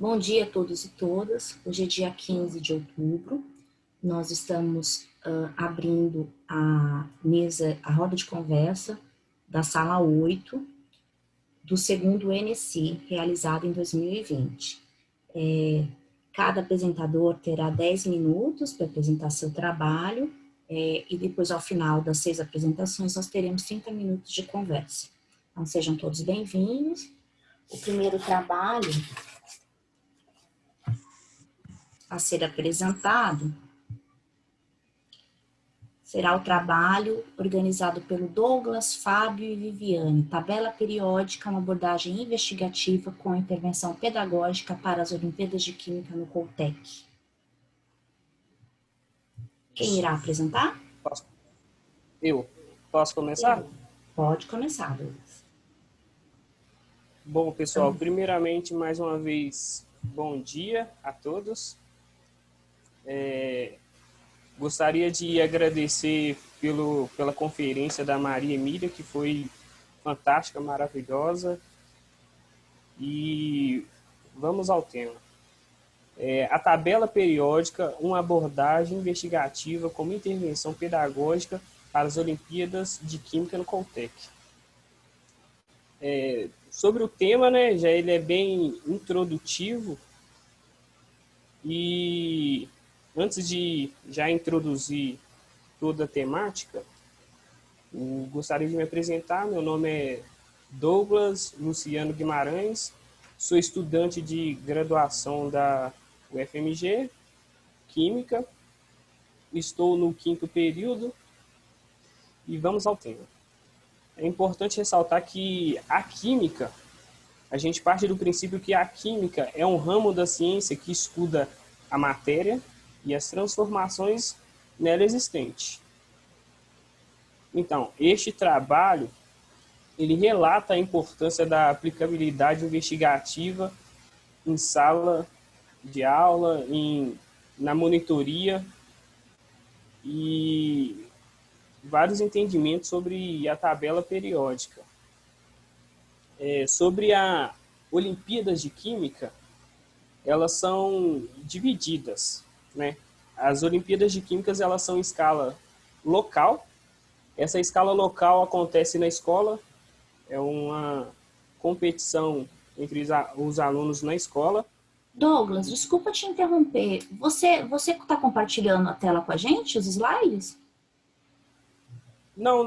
Bom dia a todos e todas. Hoje é dia 15 de outubro. Nós estamos abrindo a mesa, a roda de conversa da sala 8 do segundo NC, realizado em 2020. Cada apresentador terá 10 minutos para apresentar seu trabalho e depois, ao final das 6 apresentações, nós teremos 30 minutos de conversa. Então, sejam todos bem-vindos. O primeiro trabalho a ser apresentado será o trabalho organizado pelo Douglas, Fábio e Viviane, tabela periódica, uma abordagem investigativa com intervenção pedagógica para as Olimpíadas de Química no Coltec. Quem irá apresentar? Eu. Posso começar? Pode começar, Douglas. Bom, pessoal, primeiramente, mais uma vez, bom dia a todos. Gostaria de agradecer pela conferência da Maria Emília, que foi fantástica, maravilhosa. E vamos ao tema. A tabela periódica, uma abordagem investigativa como intervenção pedagógica para as Olimpíadas de Química no Coltec. Sobre o tema, né, já ele é bem introdutivo e antes de já introduzir toda a temática, gostaria de me apresentar. Meu nome é Douglas Luciano Guimarães, sou estudante de graduação da UFMG, Química, estou no 5º período e vamos ao tema. É importante ressaltar que a química, a gente parte do princípio que a química é um ramo da ciência que estuda a matéria e as transformações nela existentes. Então, este trabalho, ele relata a importância da aplicabilidade investigativa em sala de aula, na monitoria e vários entendimentos sobre a tabela periódica. Sobre a Olimpíadas de Química, elas são divididas, né? As Olimpíadas de Químicas, elas são em escala local. Essa escala local acontece na escola, é uma competição entre os alunos na escola. Douglas, desculpa te interromper. Você está compartilhando a tela com a gente, os slides? Não.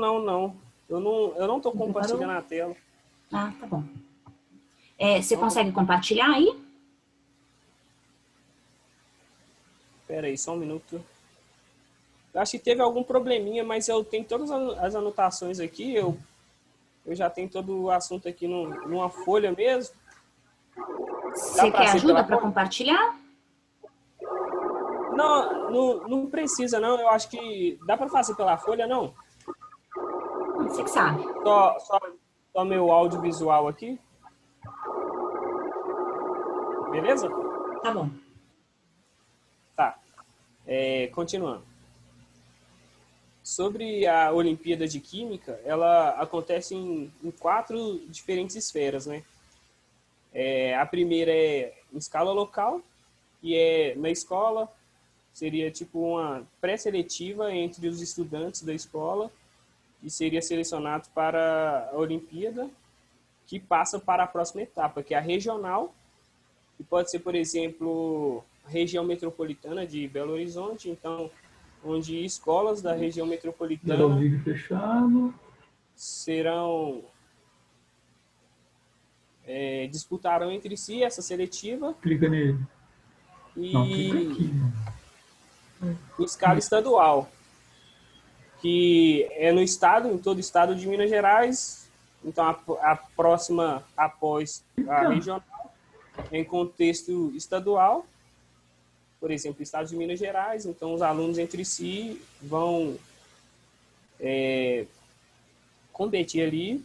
Eu não estou compartilhando a tela. Ah, tá bom. Você consegue compartilhar aí? Espera aí, só um minuto. Eu acho que teve algum probleminha, mas eu tenho todas as anotações aqui. Eu já tenho todo o assunto aqui numa folha mesmo. Você quer ajuda para compartilhar? Não precisa, não. Eu acho que dá para fazer pela folha, não? Você que sabe. Só meu audiovisual aqui. Beleza? Tá bom. Tá. Continuando. Sobre a Olimpíada de Química, ela acontece em 4 diferentes esferas, né? A primeira é em escala local, e na escola, seria tipo uma pré-seletiva entre os estudantes da escola, e seria selecionado para a Olimpíada, que passa para a próxima etapa, que é a regional, que pode ser, por exemplo, a região metropolitana de Belo Horizonte, então, onde escolas da região metropolitana disputarão entre si essa seletiva. Clica nele. Não, clica aqui. Em escala estadual, que é no estado, em todo o estado de Minas Gerais. Então, a próxima, após a regional, em contexto estadual, por exemplo, estado de Minas Gerais. Então, os alunos entre si vão competir ali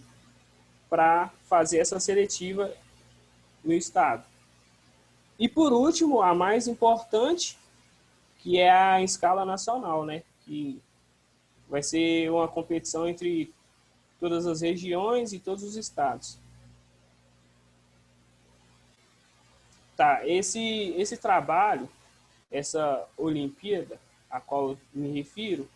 para fazer essa seletiva no estado. E, por último, a mais importante, que é a escala nacional, né? Que vai ser uma competição entre todas as regiões e todos os estados. Tá, esse trabalho, essa Olimpíada, a qual eu me refiro,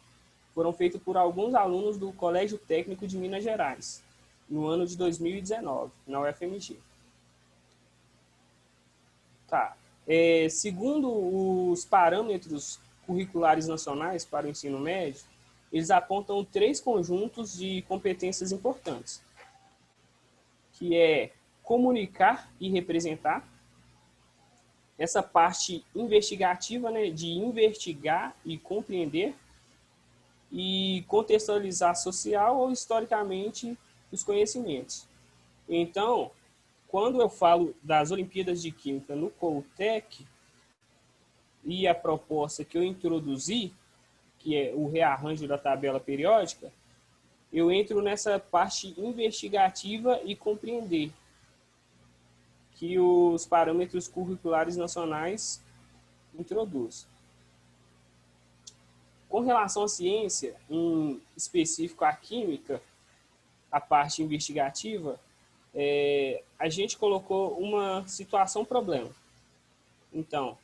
foram feitos por alguns alunos do Colégio Técnico de Minas Gerais, no ano de 2019, na UFMG. Tá. Segundo os parâmetros curriculares nacionais para o ensino médio, eles apontam 3 conjuntos de competências importantes, que é comunicar e representar, essa parte investigativa, né, de investigar e compreender, e contextualizar social ou historicamente os conhecimentos. Então, quando eu falo das Olimpíadas de Química no Coltec e a proposta que eu introduzi, que é o rearranjo da tabela periódica, eu entro nessa parte investigativa e compreender que os parâmetros curriculares nacionais introduzem. Com relação à ciência, em específico à química, a parte investigativa, a gente colocou uma situação-problema. Então,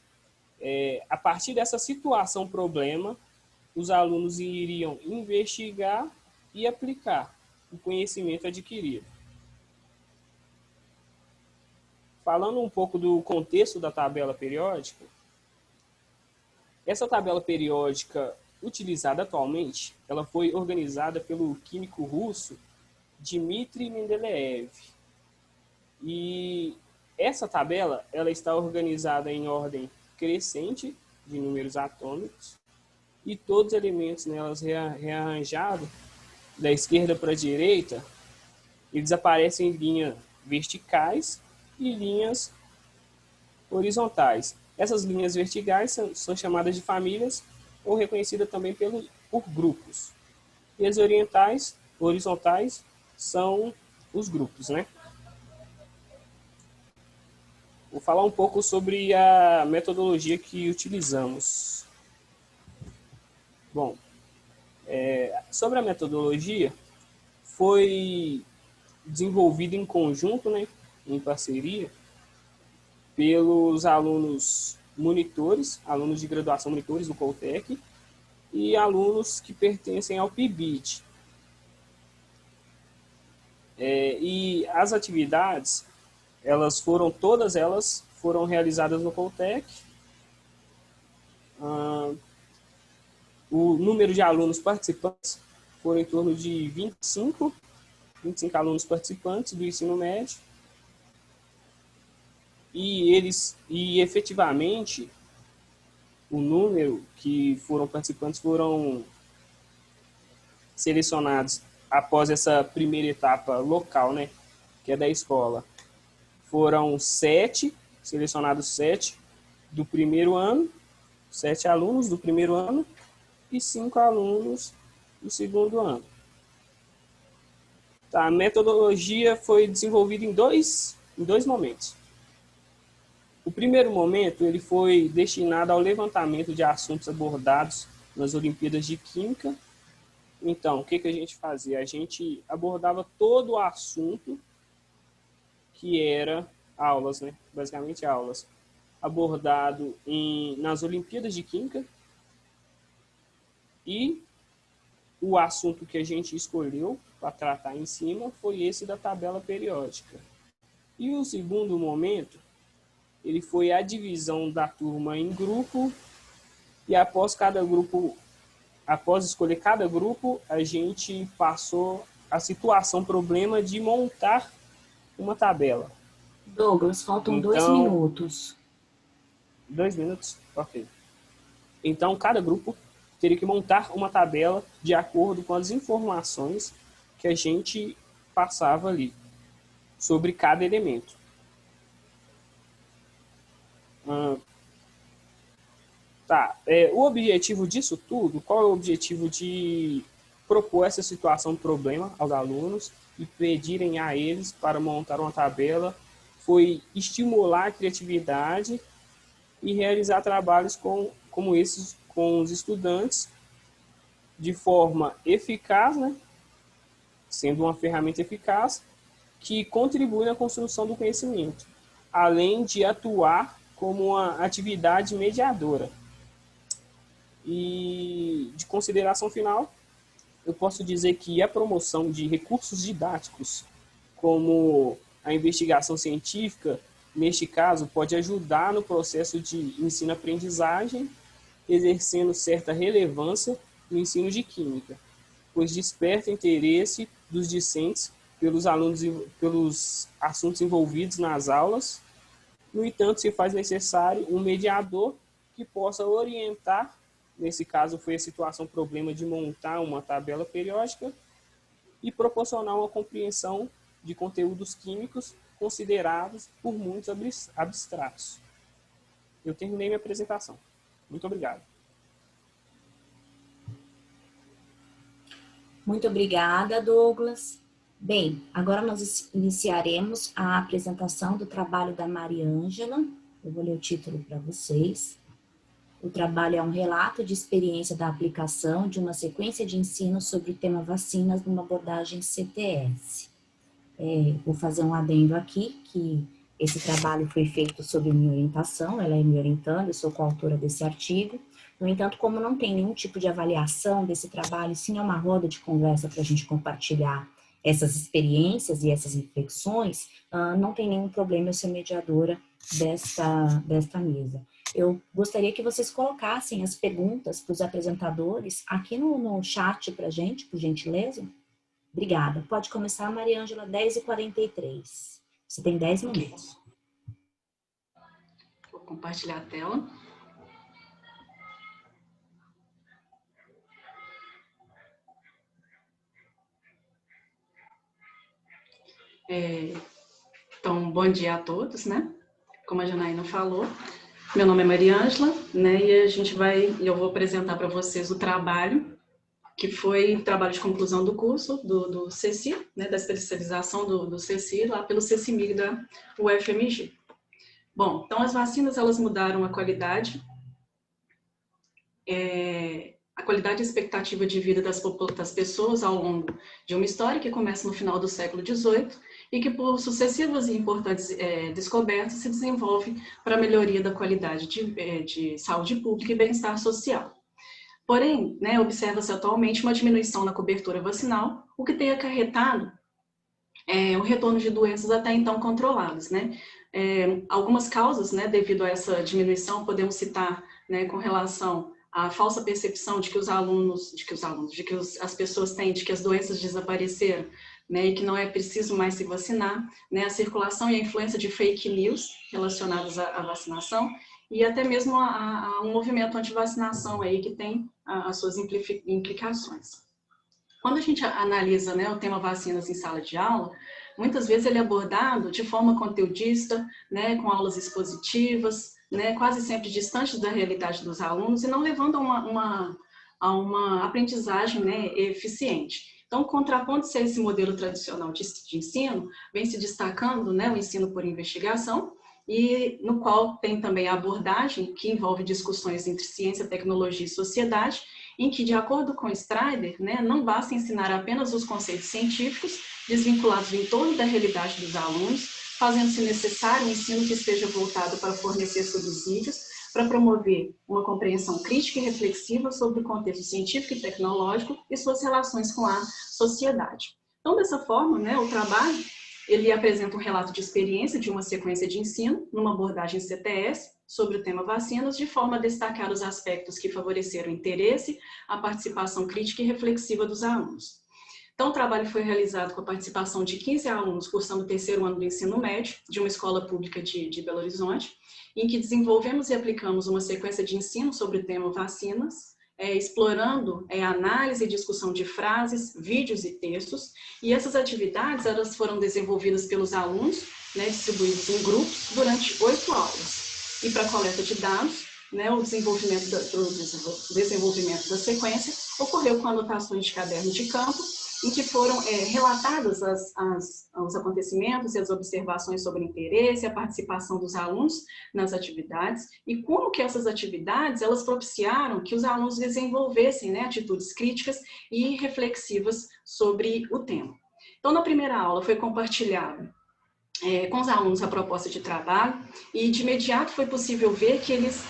a partir dessa situação-problema, os alunos iriam investigar e aplicar o conhecimento adquirido. Falando um pouco do contexto da tabela periódica, essa tabela periódica utilizada atualmente, ela foi organizada pelo químico russo Dmitry Mendeleev. E essa tabela, ela está organizada em ordem crescente de números atômicos e todos os elementos nelas rearranjados da esquerda para a direita, eles aparecem em linhas verticais e linhas horizontais. Essas linhas verticais são chamadas de famílias ou reconhecidas também por grupos. E as horizontais são os grupos, né? Vou falar um pouco sobre a metodologia que utilizamos. Bom, sobre a metodologia, foi desenvolvida em conjunto, né, em parceria, pelos alunos monitores, alunos de graduação monitores do Coltec, e alunos que pertencem ao PIBID. E as atividades, todas elas foram realizadas no Coltec. O número de alunos participantes foram em torno de 25 alunos participantes do ensino médio. E efetivamente, o número que foram participantes foram selecionados após essa primeira etapa local, né, que é da escola. Foram selecionados 7 do primeiro ano, 7 alunos do primeiro ano e 5 alunos do segundo ano. Tá, a metodologia foi desenvolvida em dois momentos. O primeiro momento ele foi destinado ao levantamento de assuntos abordados nas Olimpíadas de Química. Então, o que a gente fazia? A gente abordava todo o assunto que era aulas, né? Basicamente aulas, abordado nas Olimpíadas de Química. E o assunto que a gente escolheu para tratar em cima foi esse da tabela periódica. E o segundo momento, ele foi a divisão da turma em grupo, e após escolher cada grupo, a gente passou a situação, problema de montar uma tabela. Douglas, faltam 2 minutos. 2 minutos? Ok. Então, cada grupo teria que montar uma tabela de acordo com as informações que a gente passava ali sobre cada elemento. O objetivo disso tudo, qual é o objetivo de propor essa situação de problema aos alunos e pedirem a eles para montar uma tabela? Foi estimular a criatividade e realizar trabalhos como esses com os estudantes de forma eficaz, né? Sendo uma ferramenta eficaz que contribui na construção do conhecimento. além de atuar como uma atividade mediadora. E de consideração final, eu posso dizer que a promoção de recursos didáticos, como a investigação científica, neste caso, pode ajudar no processo de ensino-aprendizagem, exercendo certa relevância no ensino de química, pois desperta interesse dos discentes pelos alunos e pelos assuntos envolvidos nas aulas. No entanto, se faz necessário um mediador que possa orientar. Nesse caso, foi a situação problema de montar uma tabela periódica e proporcionar uma compreensão de conteúdos químicos considerados por muitos abstratos. Eu terminei minha apresentação. Muito obrigado. Muito obrigada, Douglas. Bem, agora nós iniciaremos a apresentação do trabalho da Mariângela. Eu vou ler o título para vocês. O trabalho é um relato de experiência da aplicação de uma sequência de ensino sobre o tema vacinas numa abordagem CTS. Vou fazer um adendo aqui, que esse trabalho foi feito sob minha orientação, ela é me orientando, eu sou coautora desse artigo. No entanto, como não tem nenhum tipo de avaliação desse trabalho, sim é uma roda de conversa para a gente compartilhar essas experiências e essas reflexões, não tem nenhum problema eu ser mediadora desta mesa. Eu gostaria que vocês colocassem as perguntas para os apresentadores aqui no chat para a gente, por gentileza. Obrigada. Pode começar, Mariângela, 10h43. Você tem 10 minutos. Vou compartilhar a tela. Então, bom dia a todos, né? Como a Janaína falou, meu nome é Mariângela, né? E eu vou apresentar para vocês o trabalho, que foi o trabalho de conclusão do curso do CECI, né? Da especialização do CECI, lá pelo CECIMIG da UFMG. Bom, então as vacinas, elas mudaram a qualidade e expectativa de vida das pessoas ao longo de uma história que começa no final do século XVIII e que, por sucessivas e importantes descobertas, se desenvolve para a melhoria da qualidade de saúde pública e bem-estar social. Porém, né, observa-se atualmente uma diminuição na cobertura vacinal, o que tem acarretado o retorno de doenças até então controladas, né? Algumas causas, né, devido a essa diminuição, podemos citar, né, com relação à falsa percepção de que as pessoas têm de que as doenças desapareceram, né, e que não é preciso mais se vacinar, né, a circulação e a influência de fake news relacionadas à vacinação e até mesmo a um movimento anti-vacinação aí que tem as suas implicações. Quando a gente analisa, né, o tema vacinas em sala de aula, muitas vezes ele é abordado de forma conteudista, né, com aulas expositivas, né, quase sempre distantes da realidade dos alunos e não levando a uma aprendizagem, né, eficiente. Então, contrapondo-se a esse modelo tradicional de ensino, vem se destacando, né, o ensino por investigação, e no qual tem também a abordagem que envolve discussões entre ciência, tecnologia e sociedade, em que, de acordo com Strider, né, não basta ensinar apenas os conceitos científicos, desvinculados em torno da realidade dos alunos, fazendo-se necessário um ensino que esteja voltado para fornecer subsídios, para promover uma compreensão crítica e reflexiva sobre o contexto científico e tecnológico e suas relações com a sociedade. Então, dessa forma, né, o trabalho ele apresenta um relato de experiência de uma sequência de ensino, numa abordagem CTS, sobre o tema vacinas, de forma a destacar os aspectos que favoreceram o interesse, a participação crítica e reflexiva dos alunos. Então, o trabalho foi realizado com a participação de 15 alunos cursando o 3º ano do ensino médio, de uma escola pública de Belo Horizonte, em que desenvolvemos e aplicamos uma sequência de ensino sobre o tema vacinas, explorando a análise e discussão de frases, vídeos e textos, e essas atividades elas foram desenvolvidas pelos alunos, né, distribuídos em grupos, durante 8 aulas. E para a coleta de dados, né, o desenvolvimento da sequência ocorreu com anotações de caderno de campo, em que foram relatados os acontecimentos e as observações sobre o interesse, a participação dos alunos nas atividades e como que essas atividades elas propiciaram que os alunos desenvolvessem, né, atitudes críticas e reflexivas sobre o tema. Então, na primeira aula foi compartilhado com os alunos a proposta de trabalho e de imediato foi possível ver que eles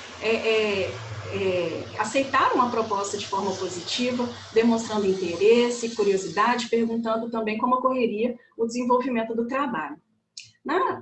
aceitaram a proposta de forma positiva, demonstrando interesse, curiosidade, perguntando também como ocorreria o desenvolvimento do trabalho.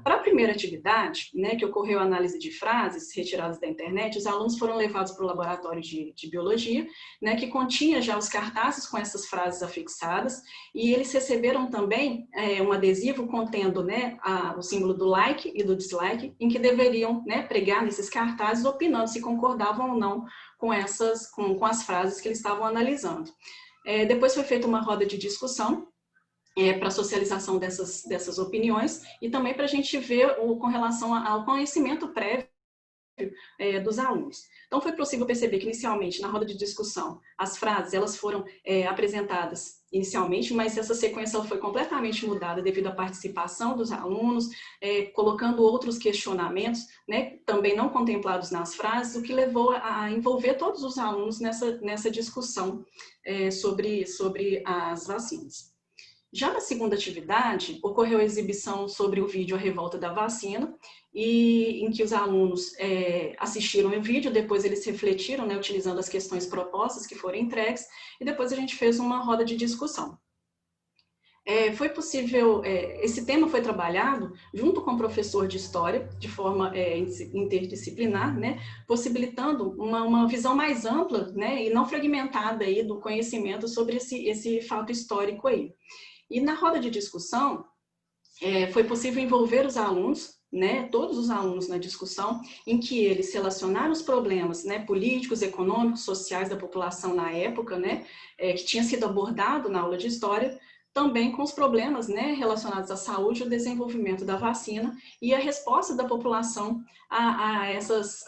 Para a primeira atividade, né, que ocorreu a análise de frases retiradas da internet, os alunos foram levados para o laboratório de biologia, né, que continha já os cartazes com essas frases afixadas, e eles receberam também um adesivo contendo, né, o símbolo do like e do dislike, em que deveriam, né, pregar nesses cartazes, opinando se concordavam ou não com as frases que eles estavam analisando. Depois foi feita uma roda de discussão, para a socialização dessas opiniões e também para a gente ver com relação ao conhecimento prévio dos alunos. Então, foi possível perceber que, inicialmente, na roda de discussão, as frases elas foram apresentadas inicialmente, mas essa sequência foi completamente mudada devido à participação dos alunos, colocando outros questionamentos, né, também não contemplados nas frases, o que levou a envolver todos os alunos nessa discussão sobre as vacinas. Já na segunda atividade, ocorreu a exibição sobre o vídeo A Revolta da Vacina, em que os alunos assistiram o vídeo, depois eles refletiram, né, utilizando as questões propostas que foram entregues, e depois a gente fez uma roda de discussão. Foi possível, esse tema foi trabalhado junto com o professor de História, de forma interdisciplinar, né, possibilitando uma visão mais ampla, né, e não fragmentada aí do conhecimento sobre esse fato histórico aí. E na roda de discussão, foi possível envolver os alunos, né, todos os alunos na discussão, em que eles relacionaram os problemas, né, políticos, econômicos, sociais da população na época, né, que tinha sido abordado na aula de História, também com os problemas, né, relacionados à saúde, o desenvolvimento da vacina e a resposta da população a essas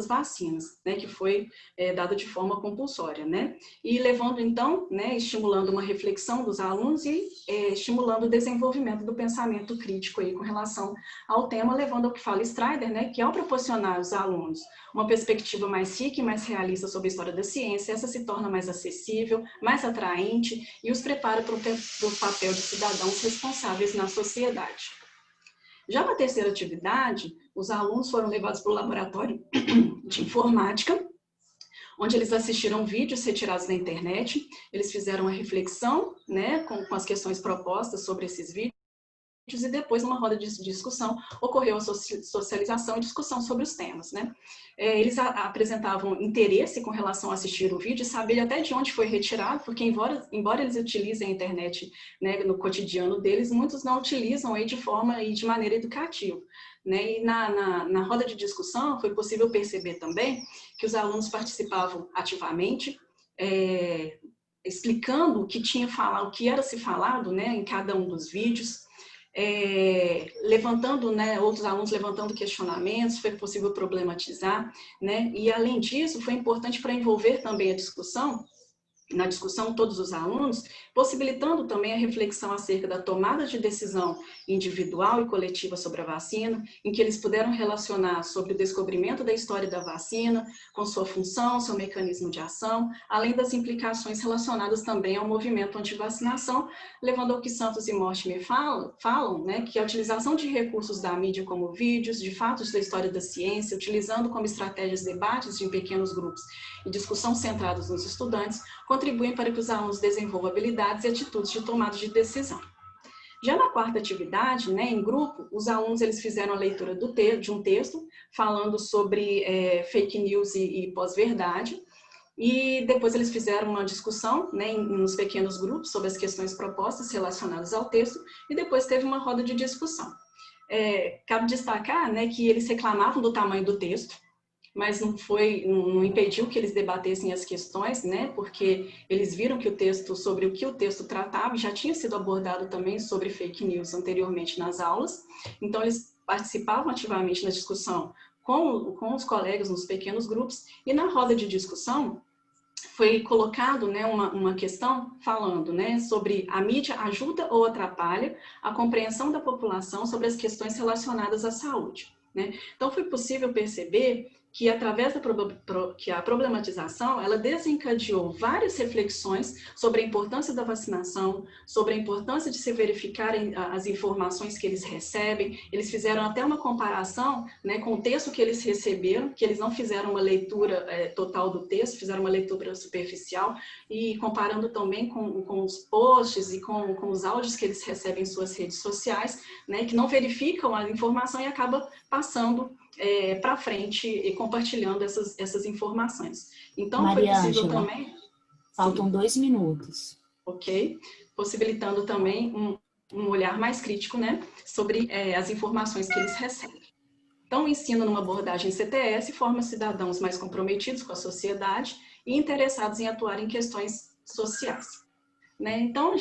vacinas, né, que foi dada de forma compulsória, né, e levando então, né, estimulando uma reflexão dos alunos e estimulando o desenvolvimento do pensamento crítico aí com relação ao tema, levando ao que fala Strider, né, que ao proporcionar aos alunos uma perspectiva mais rica e mais realista sobre a história da ciência, essa se torna mais acessível, mais atraente e os prepara para o papel de cidadãos responsáveis na sociedade. Já na terceira atividade, os alunos foram levados para o laboratório de informática, onde eles assistiram vídeos retirados da internet, eles fizeram uma reflexão, né, com as questões propostas sobre esses vídeos, e depois, numa roda de discussão, ocorreu a socialização e discussão sobre os temas, né? Eles apresentavam interesse com relação a assistir o vídeo e saber até de onde foi retirado, porque embora eles utilizem a internet, né, no cotidiano deles, muitos não utilizam aí de forma e de maneira educativa, né? E na roda de discussão foi possível perceber também que os alunos participavam ativamente, explicando o que tinha falado, o que era se falado, né, em cada um dos vídeos, levantando, né, outros alunos levantando questionamentos, foi possível problematizar, né, e além disso foi importante para envolver também na discussão todos os alunos, possibilitando também a reflexão acerca da tomada de decisão individual e coletiva sobre a vacina, em que eles puderam relacionar sobre o descobrimento da história da vacina, com sua função, seu mecanismo de ação, além das implicações relacionadas também ao movimento anti-vacinação, levando ao que Santos e Mortimer falam, né, que a utilização de recursos da mídia como vídeos, de fatos da história da ciência, utilizando como estratégias debates em pequenos grupos e discussão centrados nos estudantes, contribuem para que os alunos desenvolvam habilidades e atitudes de tomada de decisão. Já na quarta atividade, né, em grupo, os alunos eles fizeram a leitura de um texto falando sobre fake news e pós-verdade, e depois eles fizeram uma discussão, né, nos pequenos grupos sobre as questões propostas relacionadas ao texto, e depois teve uma roda de discussão. Cabe destacar, né, que eles reclamavam do tamanho do texto, mas não impediu que eles debatessem as questões, né, porque eles viram que sobre o que o texto tratava já tinha sido abordado também sobre fake news anteriormente nas aulas, então eles participavam ativamente na discussão com os colegas nos pequenos grupos, e na roda de discussão foi colocado, né, uma questão falando, né, sobre a mídia ajuda ou atrapalha a compreensão da população sobre as questões relacionadas à saúde, né? Então foi possível perceber que através que a problematização, ela desencadeou várias reflexões sobre a importância da vacinação, sobre a importância de se verificarem as informações que eles recebem. Eles fizeram até uma comparação, né, com o texto que eles receberam, que eles não fizeram uma leitura total do texto, fizeram uma leitura superficial, e comparando também com os posts e com os áudios que eles recebem em suas redes sociais, né, que não verificam a informação e acaba passando para frente e compartilhando essas informações. Então, Maria foi possível Ângela, também... faltam Sim, 2 minutos. ok? Possibilitando também um olhar mais crítico, né, sobre as informações que eles recebem. Então, o ensino numa abordagem CTS forma cidadãos mais comprometidos com a sociedade e interessados em atuar em questões sociais. Né? Então,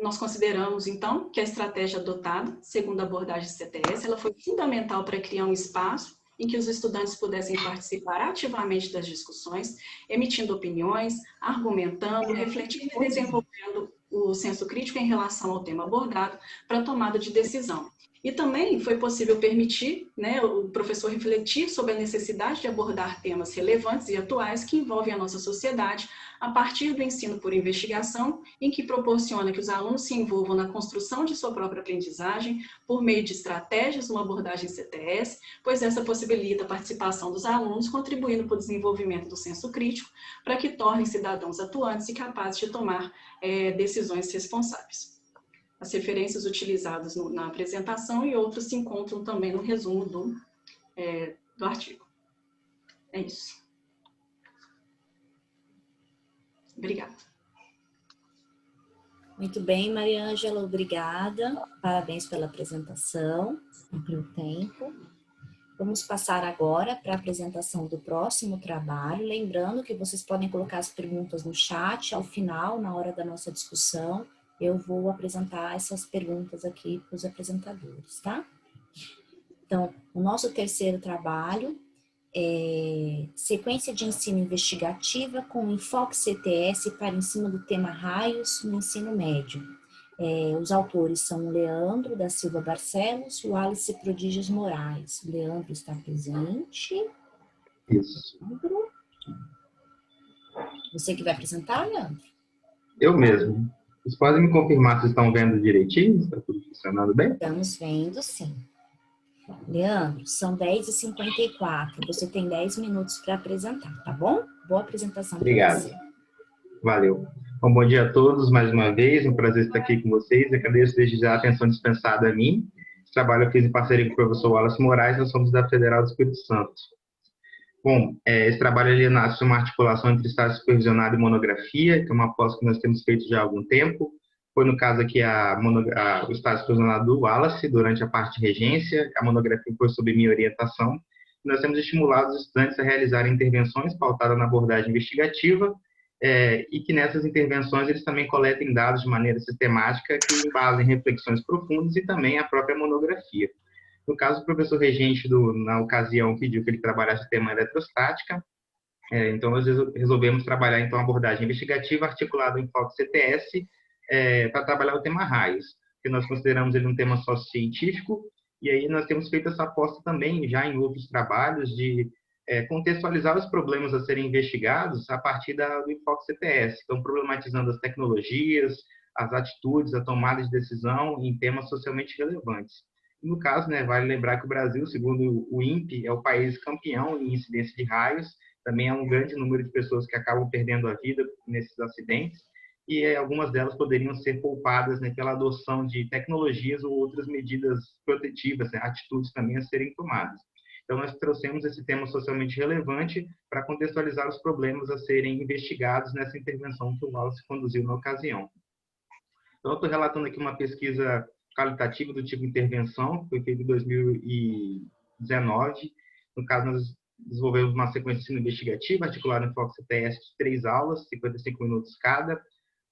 nós consideramos, então, que a estratégia adotada, segundo a abordagem CTS, ela foi fundamental para criar um espaço em que os estudantes pudessem participar ativamente das discussões, emitindo opiniões, argumentando, refletindo e desenvolvendo o senso crítico em relação ao tema abordado para a tomada de decisão. E também foi possível permitir, né, o professor refletir sobre a necessidade de abordar temas relevantes e atuais que envolvem a nossa sociedade a partir do ensino por investigação, em que proporciona que os alunos se envolvam na construção de sua própria aprendizagem por meio de estratégias, uma abordagem CTS, pois essa possibilita a participação dos alunos, contribuindo para o desenvolvimento do senso crítico, para que tornem cidadãos atuantes e capazes de tomar decisões responsáveis. As referências utilizadas na apresentação e outras se encontram também no resumo do artigo. É isso. Obrigada. Muito bem, Maria Ângela, obrigada. Parabéns pela apresentação, cumpriu o tempo. Vamos passar agora para a apresentação do próximo trabalho. Lembrando que vocês podem colocar as perguntas no chat, ao final, na hora da nossa discussão, eu vou apresentar essas perguntas aqui para os apresentadores, tá? Então, o nosso terceiro trabalho é sequência de ensino investigativa com enfoque CTS para ensino do tema raios no ensino médio. Os autores são o Leandro da Silva Barcelos e o Wallace Prodígios Moraes. O Leandro está presente. Isso. Leandro. Você que vai apresentar, Leandro? Eu mesmo. Vocês podem me confirmar se estão vendo direitinho? Está tudo funcionando bem? Estamos vendo, sim. Leandro, são 10h54. Você tem 10 minutos para apresentar, tá bom? Boa apresentação para você. Valeu. Bom, bom dia a todos, mais uma vez. Um prazer estar aqui com vocês. Agradeço desde já a atenção dispensada a mim. Esse trabalho eu fiz em parceria com o professor Wallace Moraes, nós somos da Federal do Espírito Santo. Bom, esse trabalho ele nasce de uma articulação entre estágio supervisionado e monografia, que é uma pós que nós temos feito já há algum tempo. Foi, no caso aqui, o estágio supervisionado do Wallace, durante a parte de regência. A monografia foi sob minha orientação. Nós temos estimulado os estudantes a realizarem intervenções pautadas na abordagem investigativa, e que nessas intervenções eles também coletem dados de maneira sistemática que embasem reflexões profundas e também a própria monografia. No caso, o professor regente, na ocasião, pediu que ele trabalhasse o tema eletrostática, então nós resolvemos trabalhar então a abordagem investigativa articulada em enfoque CTS para trabalhar o tema raios, que nós consideramos ele um tema sociocientífico, e aí nós temos feito essa aposta também já em outros trabalhos de contextualizar os problemas a serem investigados a partir do enfoque CTS, então problematizando as tecnologias, as atitudes, a tomada de decisão em temas socialmente relevantes. No caso, vale lembrar que o Brasil, segundo o INPE, é o país campeão em incidência de raios, também há um grande número de pessoas que acabam perdendo a vida nesses acidentes, e algumas delas poderiam ser poupadas pela adoção de tecnologias ou outras medidas protetivas, atitudes também a serem tomadas. Então, nós trouxemos esse tema socialmente relevante para contextualizar os problemas a serem investigados nessa intervenção que o Wallace conduziu na ocasião. Então, eu estou relatando aqui uma pesquisa qualitativa do tipo intervenção, que foi feita em 2019. No caso, nós desenvolvemos uma sequência de ensino investigativo articulada em enfoque CTS de 3 aulas, 55 minutos cada.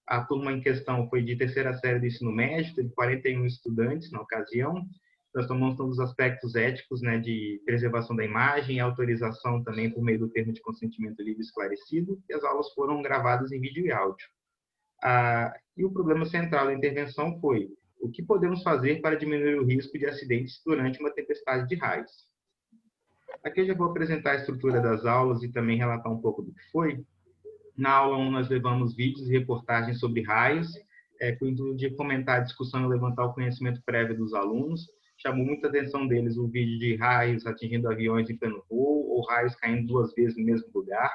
A turma em questão foi de terceira série do ensino médio, teve 41 estudantes na ocasião. Nós tomamos todos os aspectos éticos, de preservação da imagem, autorização também por meio do termo de consentimento livre esclarecido, e as aulas foram gravadas em vídeo e áudio. E o problema central da intervenção foi: o que podemos fazer para diminuir o risco de acidentes durante uma tempestade de raios? Aqui eu já vou apresentar a estrutura das aulas e também relatar um pouco do que foi. Na aula 1, nós levamos vídeos e reportagens sobre raios, com o intuito de fomentar a discussão e levantar o conhecimento prévio dos alunos. Chamou muita atenção deles o vídeo de raios atingindo aviões em pleno voo, ou raios caindo 2 vezes no mesmo lugar.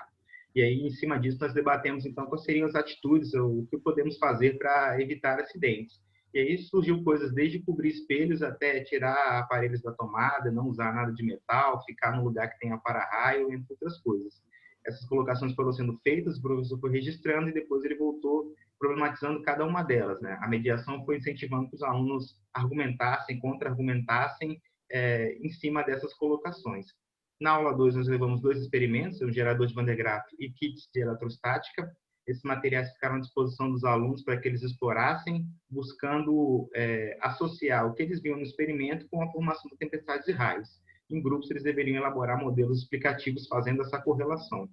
E aí, em cima disso, nós debatemos, então, quais seriam as atitudes, ou o que podemos fazer para evitar acidentes. E aí surgiu coisas desde cobrir espelhos até tirar aparelhos da tomada, não usar nada de metal, ficar no lugar que tenha para-raio, entre outras coisas. Essas colocações foram sendo feitas, o professor foi registrando e depois ele voltou problematizando cada uma delas, né? A mediação foi incentivando que os alunos argumentassem, contra-argumentassem em cima dessas colocações. Na aula 2, nós levamos 2 experimentos, um gerador de Van de Graaff e kits de eletrostática. Esses materiais ficaram à disposição dos alunos para que eles explorassem, buscando associar o que eles viam no experimento com a formação de tempestades de raios. Em grupos, eles deveriam elaborar modelos explicativos fazendo essa correlação.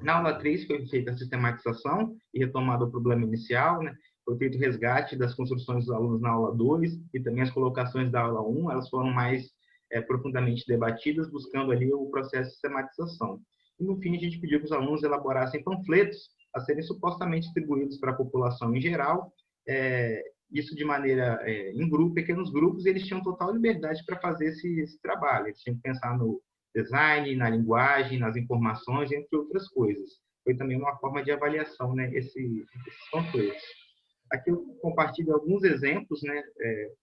Na aula 3, foi feita a sistematização e retomada o problema inicial, né? Foi feito o resgate das construções dos alunos na aula 2 e também as colocações da aula 1, elas foram mais profundamente debatidas, buscando ali o processo de sistematização. E, no fim, a gente pediu que os alunos elaborassem panfletos a serem supostamente distribuídos para a população em geral, isso de maneira em grupo, pequenos grupos, e eles tinham total liberdade para fazer esse trabalho. Eles tinham que pensar no design, na linguagem, nas informações, entre outras coisas. Foi também uma forma de avaliação, né, esses panfletos. Aqui eu compartilho alguns exemplos, né,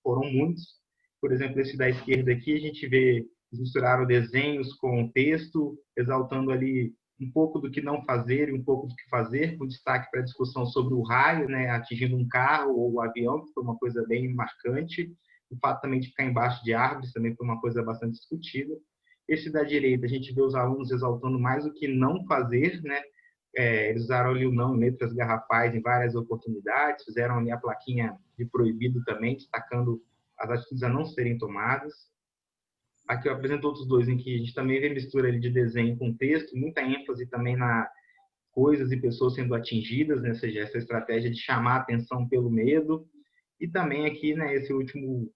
foram muitos. Por exemplo, esse da esquerda aqui, a gente vê, misturaram desenhos com texto, exaltando ali um pouco do que não fazer e um pouco do que fazer, com destaque para a discussão sobre o raio, né, atingindo um carro ou um avião, que foi uma coisa bem marcante. O fato também de ficar embaixo de árvores também foi uma coisa bastante discutida. Esse da direita, a gente vê os alunos exaltando mais o que não fazer, né? Eles usaram ali o não em letras garrafais em várias oportunidades, fizeram ali a plaquinha de proibido também, destacando as atitudes a não serem tomadas. Aqui eu apresento outros 2 em que a gente também vê mistura ali de desenho com texto, muita ênfase também na coisas e pessoas sendo atingidas, né? Ou seja, essa estratégia de chamar a atenção pelo medo. E também aqui, né, esse último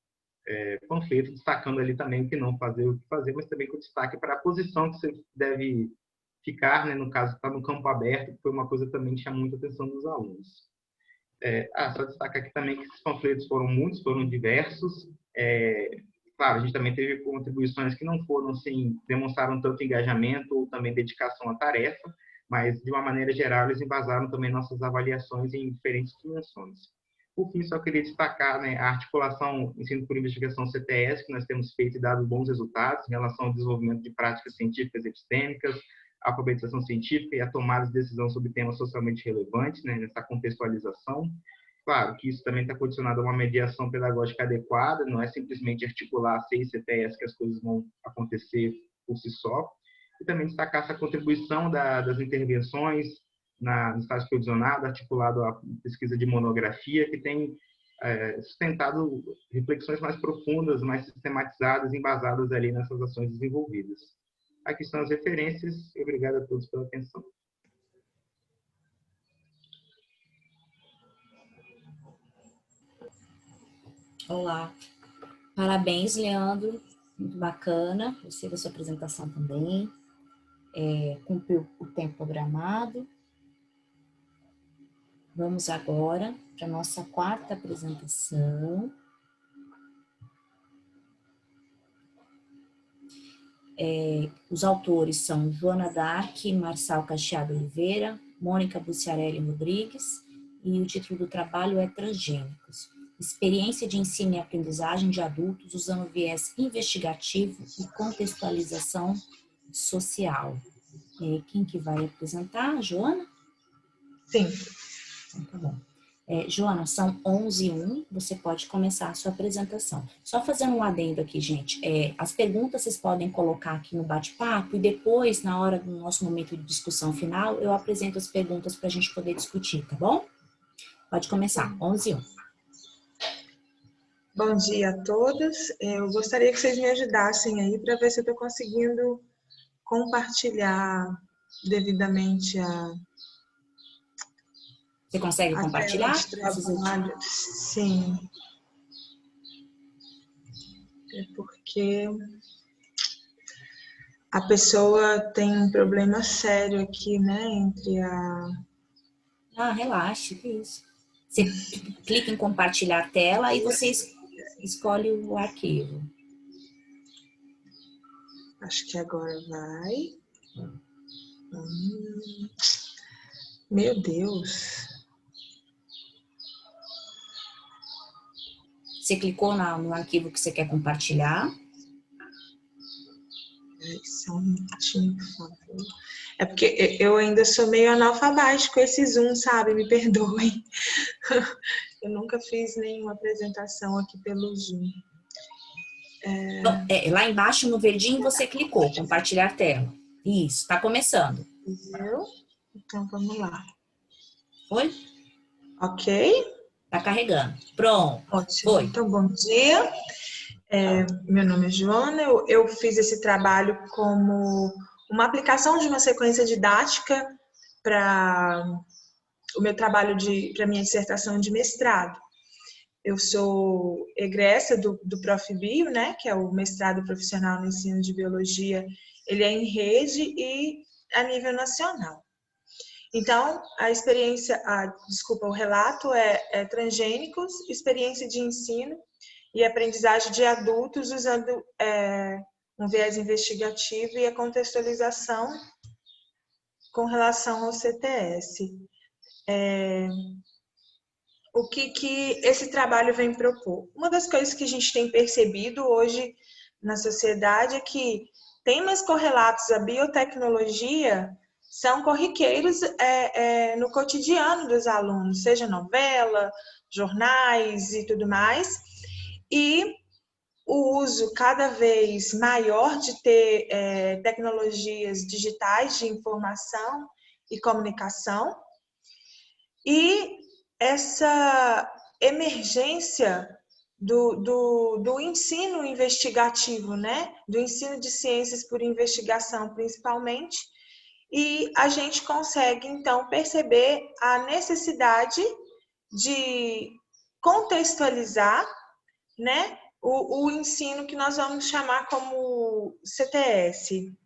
panfleto destacando ali também o que não fazer, o que fazer, mas também com destaque para a posição que você deve ficar, né? No caso, está no campo aberto, que foi uma coisa também que chamou muita atenção dos alunos. Só destacar aqui também que esses panfletos foram muitos, foram diversos. Claro, a gente também teve contribuições que não foram, assim, demonstraram tanto engajamento ou também dedicação à tarefa, mas, de uma maneira geral, eles embasaram também nossas avaliações em diferentes dimensões. Por fim, só queria destacar, né, a articulação ensino por investigação CTS, que nós temos feito e dado bons resultados em relação ao desenvolvimento de práticas científicas e epistêmicas, a alfabetização científica e a tomada de decisão sobre temas socialmente relevantes, né, nessa contextualização. Claro que isso também está condicionado a uma mediação pedagógica adequada, não é simplesmente articular 6 CTS que as coisas vão acontecer por si só. E também destacar essa contribuição das intervenções no estágio provisionado, articulado à pesquisa de monografia, que tem sustentado reflexões mais profundas, mais sistematizadas, embasadas ali nessas ações desenvolvidas. Aqui estão as referências e obrigado a todos pela atenção. Olá. Parabéns, Leandro. Muito bacana. Gostei da sua apresentação também. Cumpriu o tempo programado. Vamos agora para a nossa 4ª apresentação. Os autores são Joana Dark, Marçal Cacheado Oliveira, Mônica Buciarelli Rodrigues, e o título do trabalho é Transgênicos. Experiência de ensino e aprendizagem de adultos usando viés investigativo e contextualização social. Quem que vai apresentar? Joana? Sim. Então, tá bom. Joana, são 11h01, você pode começar a sua apresentação. Só fazendo um adendo aqui, gente, as perguntas vocês podem colocar aqui no bate-papo e depois, na hora do nosso momento de discussão final, eu apresento as perguntas para a gente poder discutir, tá bom? Pode começar, 11h01. Bom dia a todos. Eu gostaria que vocês me ajudassem aí para ver se eu estou conseguindo compartilhar devidamente a... Você consegue compartilhar? Sim. É porque a pessoa tem um problema sério aqui, né, entre a... Ah, relaxe, que isso. Você clica em compartilhar a tela e você escolhe o arquivo. Acho que agora vai. Meu Deus. Você clicou no arquivo que você quer compartilhar. Só um minutinho, por favor. É porque eu ainda sou meio analfabética com esse Zoom, sabe? Me perdoem. Eu nunca fiz nenhuma apresentação aqui pelo Zoom. Então, lá embaixo no verdinho você clicou, compartilhar tela. Isso, está começando. Entendeu? Então vamos lá. Foi? Ok? Está carregando. Pronto. Ótimo. Foi. Então, bom dia. Meu nome é Joana. Eu fiz esse trabalho como uma aplicação de uma sequência didática para o meu trabalho para minha dissertação de mestrado. Eu sou egressa do ProfBio, né, que é o mestrado profissional no ensino de biologia. Ele é em rede e a nível nacional. Então, o relato é transgênicos, experiência de ensino e aprendizagem de adultos usando um viés investigativo e a contextualização com relação ao CTS. O que esse trabalho vem propor? Uma das coisas que a gente tem percebido hoje na sociedade é que temas correlatos à biotecnologia são corriqueiros no cotidiano dos alunos, seja novela, jornais e tudo mais, e o uso cada vez maior de ter tecnologias digitais de informação e comunicação, e essa emergência do ensino investigativo, né? Do ensino de ciências por investigação, principalmente, e a gente consegue, então, perceber a necessidade de contextualizar, né, o ensino que nós vamos chamar como CTS.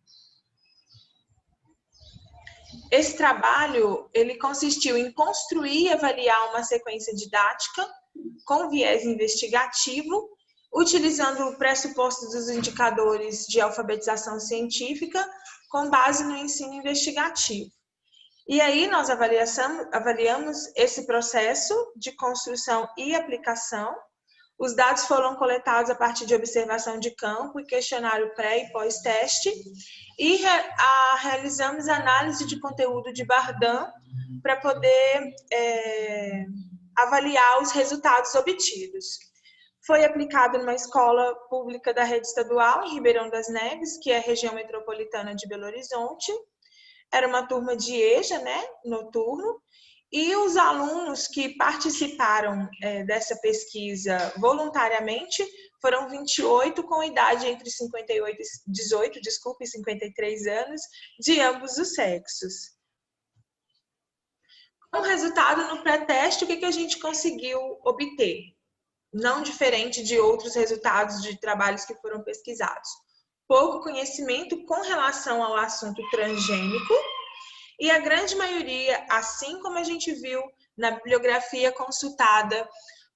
Esse trabalho, ele consistiu em construir e avaliar uma sequência didática com viés investigativo, utilizando o pressuposto dos indicadores de alfabetização científica com base no ensino investigativo. E aí nós avaliamos esse processo de construção e aplicação. Os dados foram coletados a partir de observação de campo e questionário pré e pós-teste, e realizamos análise de conteúdo de Bardan para poder avaliar os resultados obtidos. Foi aplicado numa escola pública da rede estadual em Ribeirão das Neves, que é a região metropolitana de Belo Horizonte. Era uma turma de EJA, né, noturno, e os alunos que participaram dessa pesquisa voluntariamente foram 28, com idade entre 53 anos, de ambos os sexos. Com o resultado no pré-teste, o que a gente conseguiu obter? Não diferente de outros resultados de trabalhos que foram pesquisados. Pouco conhecimento com relação ao assunto transgênico, e a grande maioria, assim como a gente viu na bibliografia consultada,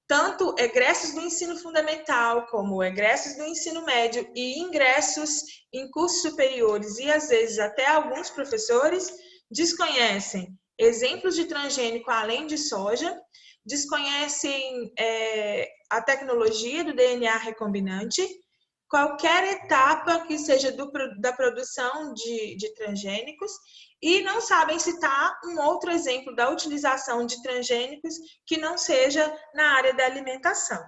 tanto egressos do ensino fundamental, como egressos do ensino médio e ingressos em cursos superiores, e às vezes até alguns professores, desconhecem exemplos de transgênico além de soja, desconhecem a tecnologia do DNA recombinante, qualquer etapa que seja da produção de transgênicos, e não sabem citar um outro exemplo da utilização de transgênicos que não seja na área da alimentação.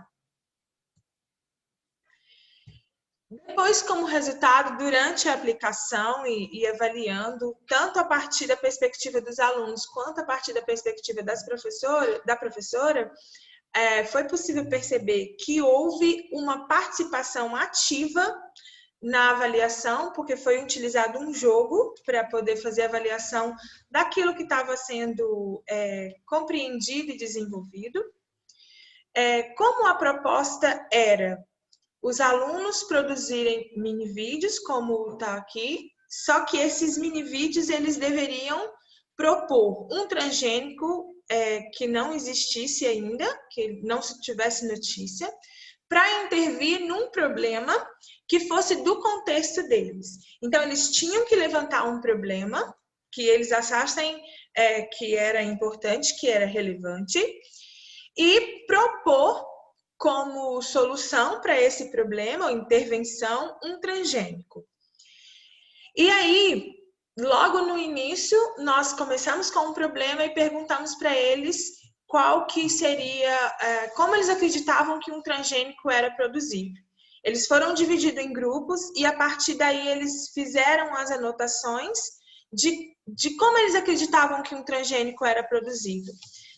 Depois, como resultado, durante a aplicação e avaliando, tanto a partir da perspectiva dos alunos quanto a partir da perspectiva da professora, foi possível perceber que houve uma participação ativa na avaliação, porque foi utilizado um jogo para poder fazer a avaliação daquilo que estava sendo compreendido e desenvolvido. Como a proposta era os alunos produzirem mini vídeos, como está aqui, só que esses mini vídeos eles deveriam propor um transgênico que não existisse ainda, que não se tivesse notícia, para intervir num problema que fosse do contexto deles. Então, eles tinham que levantar um problema que eles achassem que era importante, que era relevante, e propor como solução para esse problema, ou intervenção, um transgênico. E aí, logo no início, nós começamos com um problema e perguntamos para eles qual que seria, como eles acreditavam que um transgênico era produzido. Eles foram divididos em grupos e a partir daí eles fizeram as anotações de como eles acreditavam que um transgênico era produzido.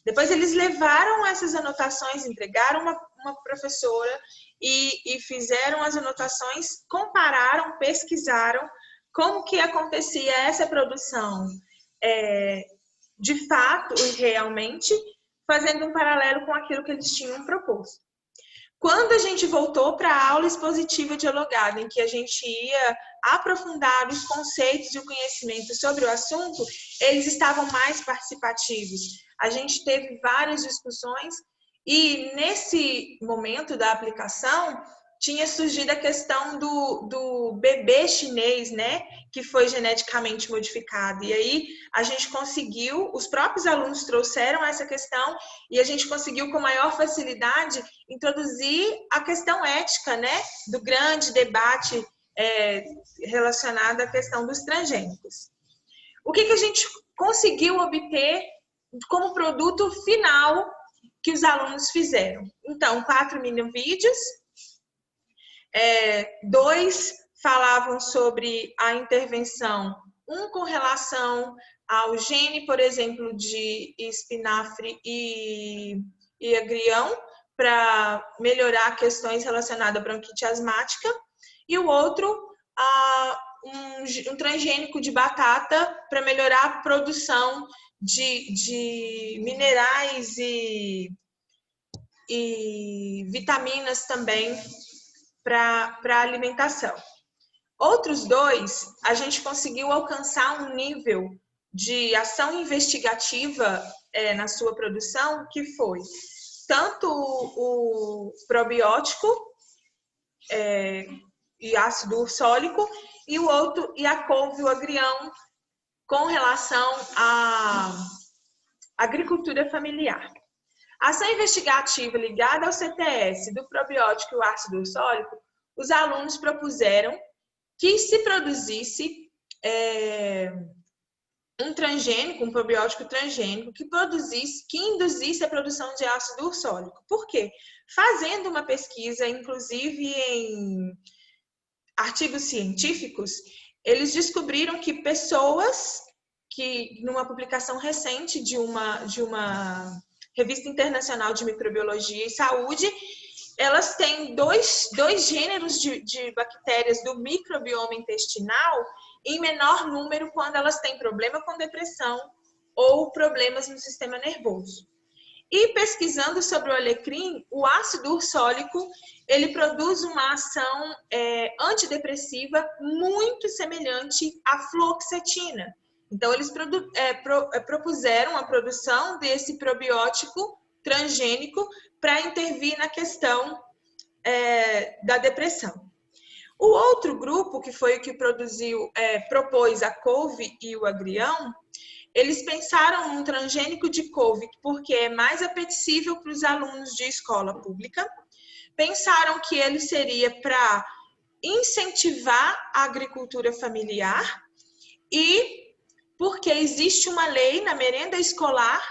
Depois eles levaram essas anotações, entregaram uma professora e fizeram as anotações, compararam, pesquisaram como que acontecia essa produção de fato e realmente, fazendo um paralelo com aquilo que eles tinham proposto. Quando a gente voltou para a aula expositiva dialogada, em que a gente ia aprofundar os conceitos e o conhecimento sobre o assunto, eles estavam mais participativos. A gente teve várias discussões e nesse momento da aplicação tinha surgido a questão do bebê chinês, né, que foi geneticamente modificado. E aí a gente conseguiu, os próprios alunos trouxeram essa questão e a gente conseguiu com maior facilidade introduzir a questão ética, né, do grande debate relacionado à questão dos transgênicos. O que a gente conseguiu obter como produto final que os alunos fizeram? Então, 4 mini vídeos, 2 falavam sobre a intervenção, um com relação ao gene, por exemplo, de espinafre e agrião, para melhorar questões relacionadas à bronquite asmática, e o outro, um transgênico de batata para melhorar a produção de minerais e vitaminas também para a alimentação. Outros 2, a gente conseguiu alcançar um nível de ação investigativa na sua produção, que foi tanto o probiótico e ácido ursólico, e o outro, e a couve, o agrião, com relação à agricultura familiar. A ação investigativa ligada ao CTS do probiótico e o ácido ursólico, os alunos propuseram que se produzisse um transgênico, um probiótico transgênico, que induzisse a produção de ácido ursólico. Por quê? Fazendo uma pesquisa, inclusive em artigos científicos, eles descobriram que pessoas que, numa publicação recente de uma revista internacional de microbiologia e saúde, elas têm dois gêneros de bactérias do microbioma intestinal em menor número quando elas têm problema com depressão ou problemas no sistema nervoso. E pesquisando sobre o alecrim, o ácido ursólico, ele produz uma ação antidepressiva muito semelhante à fluoxetina. Então, eles propuseram a produção desse probiótico transgênico para intervir na questão da depressão. O outro grupo, que foi o que propôs a couve e o agrião, eles pensaram num transgênico de couve porque é mais apetecível para os alunos de escola pública. Pensaram que ele seria para incentivar a agricultura familiar e porque existe uma lei na merenda escolar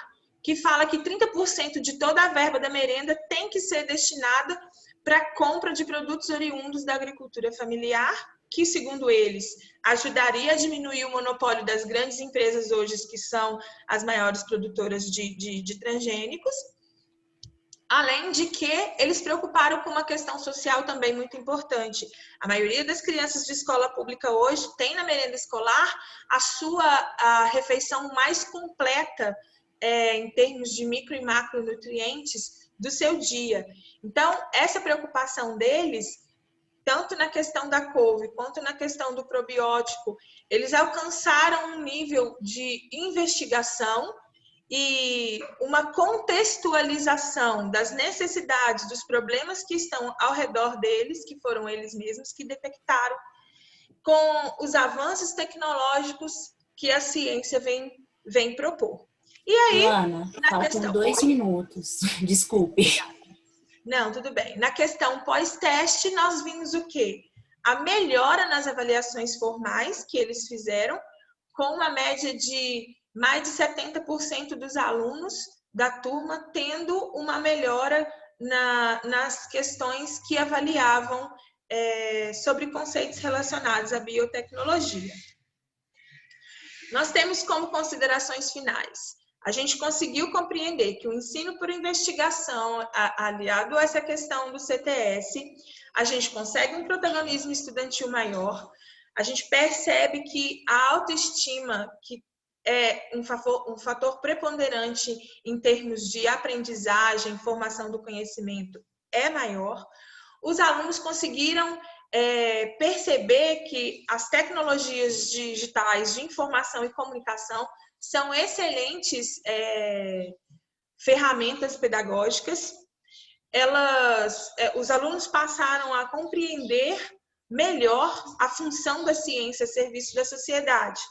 que fala que 30% de toda a verba da merenda tem que ser destinada para a compra de produtos oriundos da agricultura familiar, que, segundo eles, ajudaria a diminuir o monopólio das grandes empresas hoje, que são as maiores produtoras de transgênicos. Além de que eles se preocuparam com uma questão social também muito importante. A maioria das crianças de escola pública hoje tem na merenda escolar a refeição mais completa em termos de micro e macronutrientes do seu dia. Então, essa preocupação deles tanto na questão da couve quanto na questão do probiótico, eles alcançaram um nível de investigação e uma contextualização das necessidades, dos problemas que estão ao redor deles, que foram eles mesmos que detectaram, com os avanços tecnológicos que a ciência vem propor. E aí, Joana, faltam 2 minutos. Desculpe. Não, tudo bem. Na questão pós-teste, nós vimos o quê? A melhora nas avaliações formais que eles fizeram, com uma média de mais de 70% dos alunos da turma tendo uma melhora nas questões que avaliavam sobre conceitos relacionados à biotecnologia. Nós temos como considerações finais: a gente conseguiu compreender que o ensino por investigação, aliado a essa questão do CTS, a gente consegue um protagonismo estudantil maior, a gente percebe que a autoestima, que é um fator preponderante em termos de aprendizagem, formação do conhecimento, é maior. Os alunos conseguiram perceber que as tecnologias digitais de informação e comunicação são excelentes ferramentas pedagógicas. Os alunos passaram a compreender melhor a função da ciência a serviço da sociedade.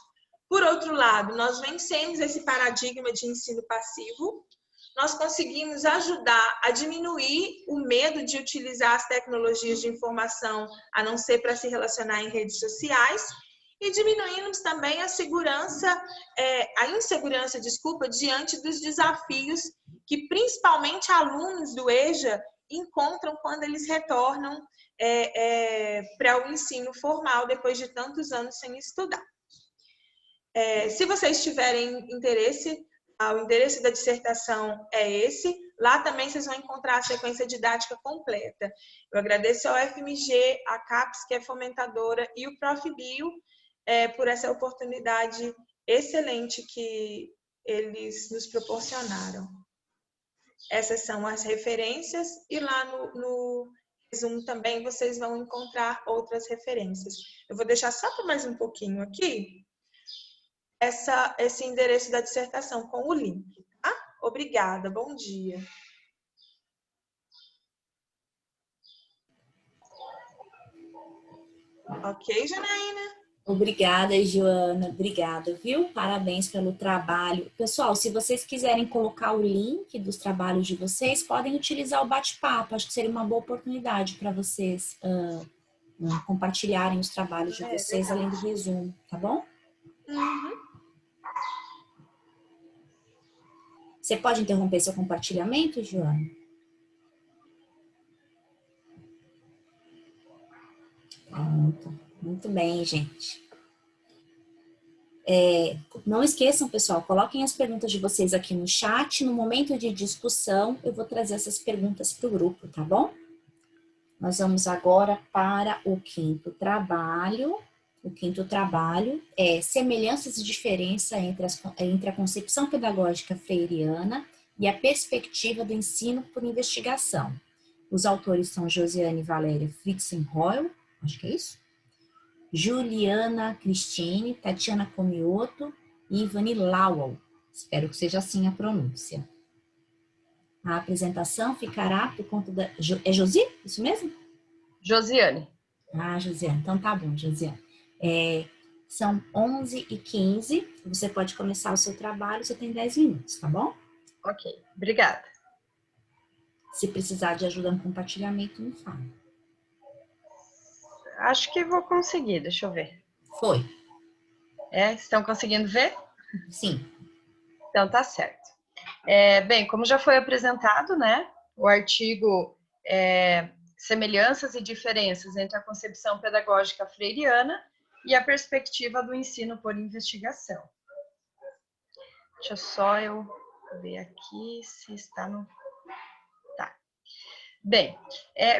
Por outro lado, nós vencemos esse paradigma de ensino passivo, nós conseguimos ajudar a diminuir o medo de utilizar as tecnologias de informação, a não ser para se relacionar em redes sociais, e diminuímos também a insegurança, diante dos desafios que principalmente alunos do EJA encontram quando eles retornam para o ensino formal depois de tantos anos sem estudar. Se vocês tiverem interesse, o endereço da dissertação é esse. Lá também vocês vão encontrar a sequência didática completa. Eu agradeço ao FMG, a CAPES, que é fomentadora, e o Prof. Bio, por essa oportunidade excelente que eles nos proporcionaram. Essas são as referências e lá no resumo também vocês vão encontrar outras referências. Eu vou deixar só por mais um pouquinho aqui esse endereço da dissertação com o link. Tá? Obrigada, bom dia. Ok, Janaína? Obrigada, Joana. Obrigada, viu? Parabéns pelo trabalho. Pessoal, se vocês quiserem colocar o link dos trabalhos de vocês, podem utilizar o bate-papo. Acho que seria uma boa oportunidade para vocês compartilharem os trabalhos de vocês, além do resumo, tá bom? Uhum. Você pode interromper seu compartilhamento, Joana? Pronto. Muito bem, gente. Não esqueçam, pessoal, coloquem as perguntas de vocês aqui no chat. No momento de discussão, eu vou trazer essas perguntas para o grupo, tá bom? Nós vamos agora para o quinto trabalho. O quinto trabalho é semelhanças e diferença entre a concepção pedagógica freiriana e a perspectiva do ensino por investigação. Os autores são Josiane Valéria Fritzenroel, acho que é isso? Juliana Cristine, Tatiana Comioto e Ivani Lawal. Espero que seja assim a pronúncia. A apresentação ficará por conta da... É Josi? Isso mesmo? Josiane. Ah, Josiane. Então tá bom, Josiane. São 11h15. Você pode começar o seu trabalho, você tem 10 minutos, tá bom? Ok, obrigada. Se precisar de ajuda no compartilhamento, me fala. Acho que vou conseguir, deixa eu ver. Foi. Estão conseguindo ver? Sim. Então tá certo. Bem, como já foi apresentado, né, o artigo Semelhanças e Diferenças entre a Concepção Pedagógica Freiriana e a Perspectiva do Ensino por Investigação. Deixa só eu ver aqui se está no... Tá. Bem,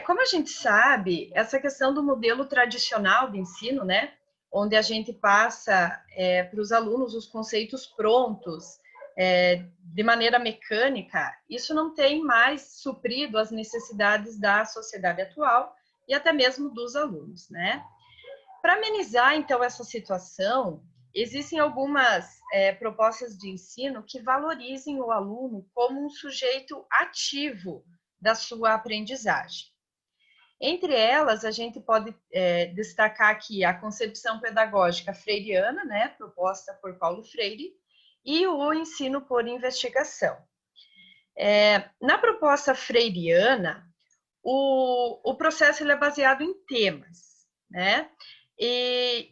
como a gente sabe, essa questão do modelo tradicional de ensino, né, onde a gente passa para os alunos os conceitos prontos, de maneira mecânica, isso não tem mais suprido as necessidades da sociedade atual e até mesmo dos alunos, né? Para amenizar, então, essa situação, existem algumas propostas de ensino que valorizem o aluno como um sujeito ativo da sua aprendizagem. Entre elas, a gente pode destacar aqui a concepção pedagógica freiriana, né, proposta por Paulo Freire, e o ensino por investigação. Na proposta freiriana, o processo ele é baseado em temas, né, e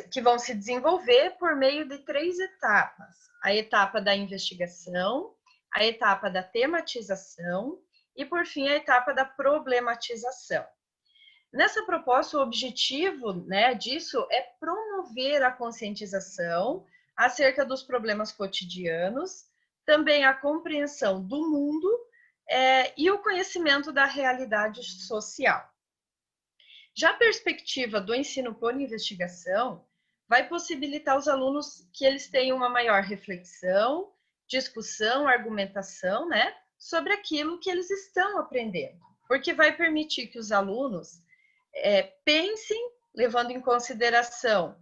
que vão se desenvolver por meio de 3 etapas. A etapa da investigação, a etapa da tematização e, por fim, a etapa da problematização. Nessa proposta, o objetivo, né, disso é promover a conscientização acerca dos problemas cotidianos, também a compreensão do mundo e o conhecimento da realidade social. Já a perspectiva do ensino por investigação vai possibilitar aos alunos que eles tenham uma maior reflexão, discussão, argumentação, né, sobre aquilo que eles estão aprendendo, porque vai permitir que os alunos pensem, levando em consideração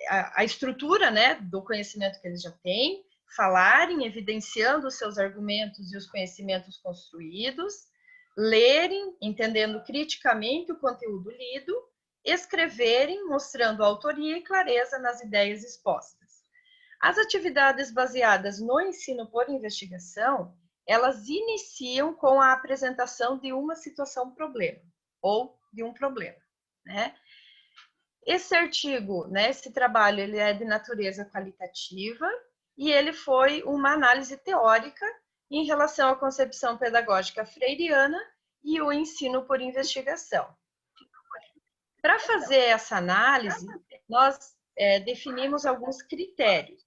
a estrutura, né, do conhecimento que eles já têm, falarem, evidenciando os seus argumentos e os conhecimentos construídos, lerem, entendendo criticamente o conteúdo lido, escreverem, mostrando autoria e clareza nas ideias expostas. As atividades baseadas no ensino por investigação, elas iniciam com a apresentação de uma situação-problema, ou de um problema, né? Esse artigo, né, esse trabalho, ele é de natureza qualitativa e ele foi uma análise teórica em relação à concepção pedagógica freiriana e o ensino por investigação. Para fazer essa análise, nós definimos alguns critérios.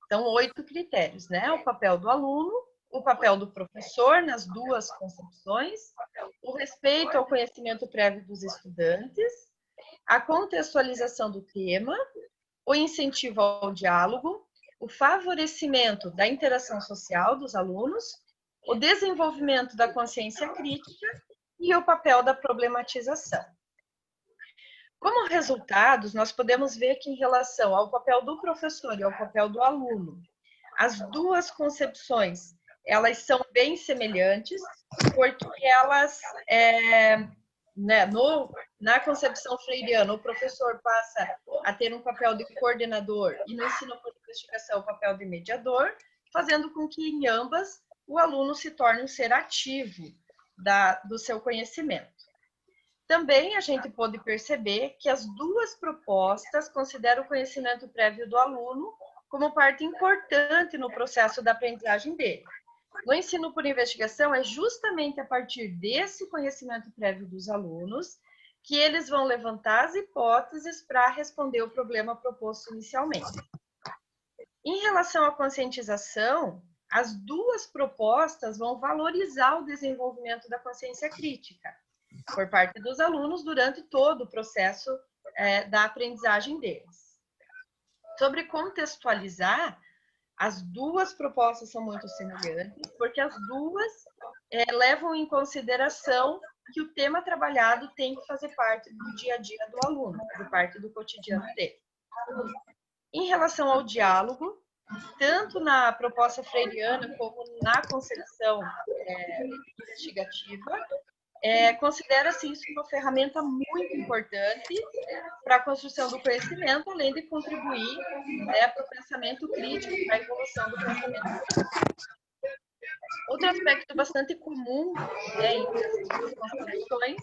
São 8 critérios, né? O papel do aluno, o papel do professor nas 2 concepções, o respeito ao conhecimento prévio dos estudantes, a contextualização do tema, o incentivo ao diálogo, o favorecimento da interação social dos alunos, o desenvolvimento da consciência crítica e o papel da problematização. Como resultados, nós podemos ver que em relação ao papel do professor e ao papel do aluno, as 2 concepções, elas são bem semelhantes, porque elas, na concepção freiriana, o professor passa a ter um papel de coordenador e no ensino por investigação o papel de mediador, fazendo com que em ambas o aluno se torne um ser ativo do seu conhecimento. Também a gente pode perceber que as 2 propostas consideram o conhecimento prévio do aluno como parte importante no processo da aprendizagem dele. No ensino por investigação, é justamente a partir desse conhecimento prévio dos alunos que eles vão levantar as hipóteses para responder o problema proposto inicialmente. Em relação à conscientização, as 2 propostas vão valorizar o desenvolvimento da consciência crítica por parte dos alunos durante todo o processo da aprendizagem deles. Sobre contextualizar, as 2 propostas são muito semelhantes, porque as 2 levam em consideração que o tema trabalhado tem que fazer parte do dia a dia do aluno, fazer parte do cotidiano dele. Em relação ao diálogo, tanto na proposta freiriana como na concepção investigativa, considera-se isso uma ferramenta muito importante para a construção do conhecimento, além de contribuir para o pensamento crítico, para a evolução do pensamento crítico. Outro aspecto bastante comum entre essas 2 concepções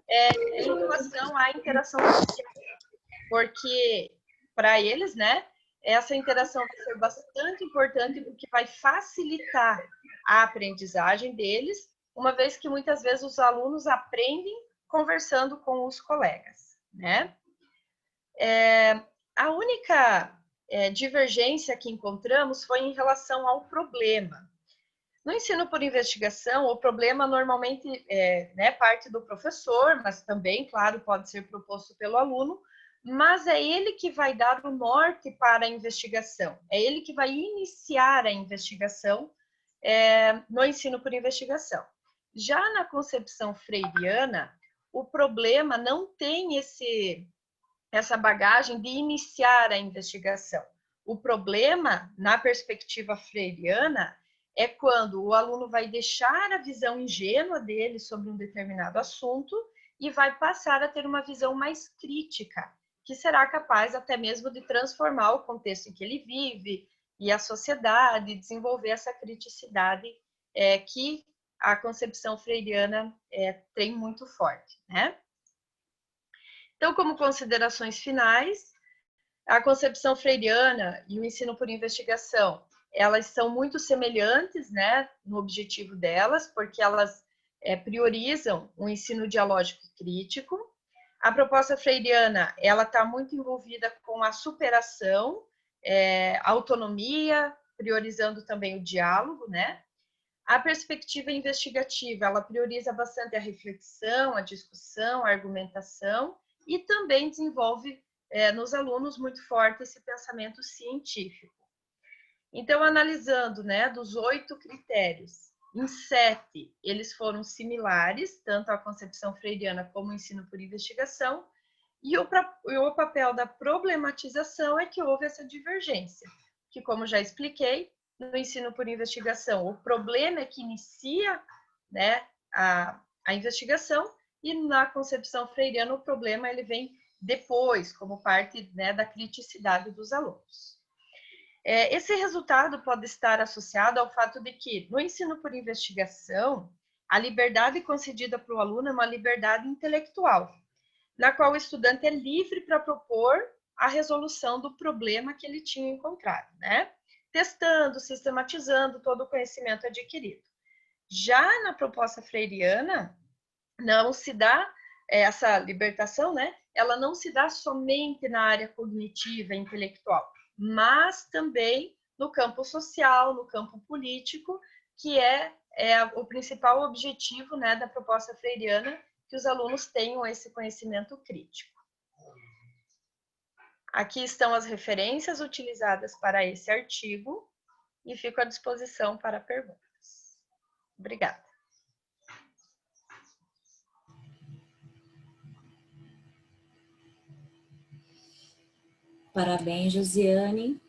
é em relação à interação social, porque para eles, né, essa interação vai ser bastante importante porque vai facilitar a aprendizagem deles, uma vez que muitas vezes os alunos aprendem conversando com os colegas, né? A única divergência que encontramos foi em relação ao problema. No ensino por investigação, o problema normalmente parte do professor, mas também, claro, pode ser proposto pelo aluno, mas é ele que vai dar o norte para a investigação, é ele que vai iniciar a investigação no ensino por investigação. Já na concepção freiriana, o problema não tem essa bagagem de iniciar a investigação. O problema, na perspectiva freiriana, é quando o aluno vai deixar a visão ingênua dele sobre um determinado assunto e vai passar a ter uma visão mais crítica, que será capaz até mesmo de transformar o contexto em que ele vive e a sociedade, desenvolver essa criticidade que a concepção freiriana tem muito forte, né? Então, como considerações finais, a concepção freiriana e o ensino por investigação, elas são muito semelhantes, né, no objetivo delas, porque elas priorizam o ensino dialógico e crítico. A proposta freiriana, ela está muito envolvida com a superação, a autonomia, priorizando também o diálogo, né? A perspectiva investigativa, ela prioriza bastante a reflexão, a discussão, a argumentação e também desenvolve nos alunos muito forte esse pensamento científico. Então, analisando, né, dos 8 critérios, em 7 eles foram similares, tanto a concepção freiriana como o ensino por investigação, e o papel da problematização é que houve essa divergência, que, como já expliquei, no ensino por investigação, o problema é que inicia, né, a investigação, e na concepção freiriana o problema ele vem depois, como parte, né, da criticidade dos alunos. Esse resultado pode estar associado ao fato de que, no ensino por investigação, a liberdade concedida para o aluno é uma liberdade intelectual, na qual o estudante é livre para propor a resolução do problema que ele tinha encontrado, né? Testando, sistematizando todo o conhecimento adquirido. Já na proposta freiriana, não se dá essa libertação, né? Ela não se dá somente na área cognitiva e intelectual, mas também no campo social, no campo político, que é o principal objetivo, né, da proposta freiriana, que os alunos tenham esse conhecimento crítico. Aqui estão as referências utilizadas para esse artigo e fico à disposição para perguntas. Obrigada. Parabéns, Josiane.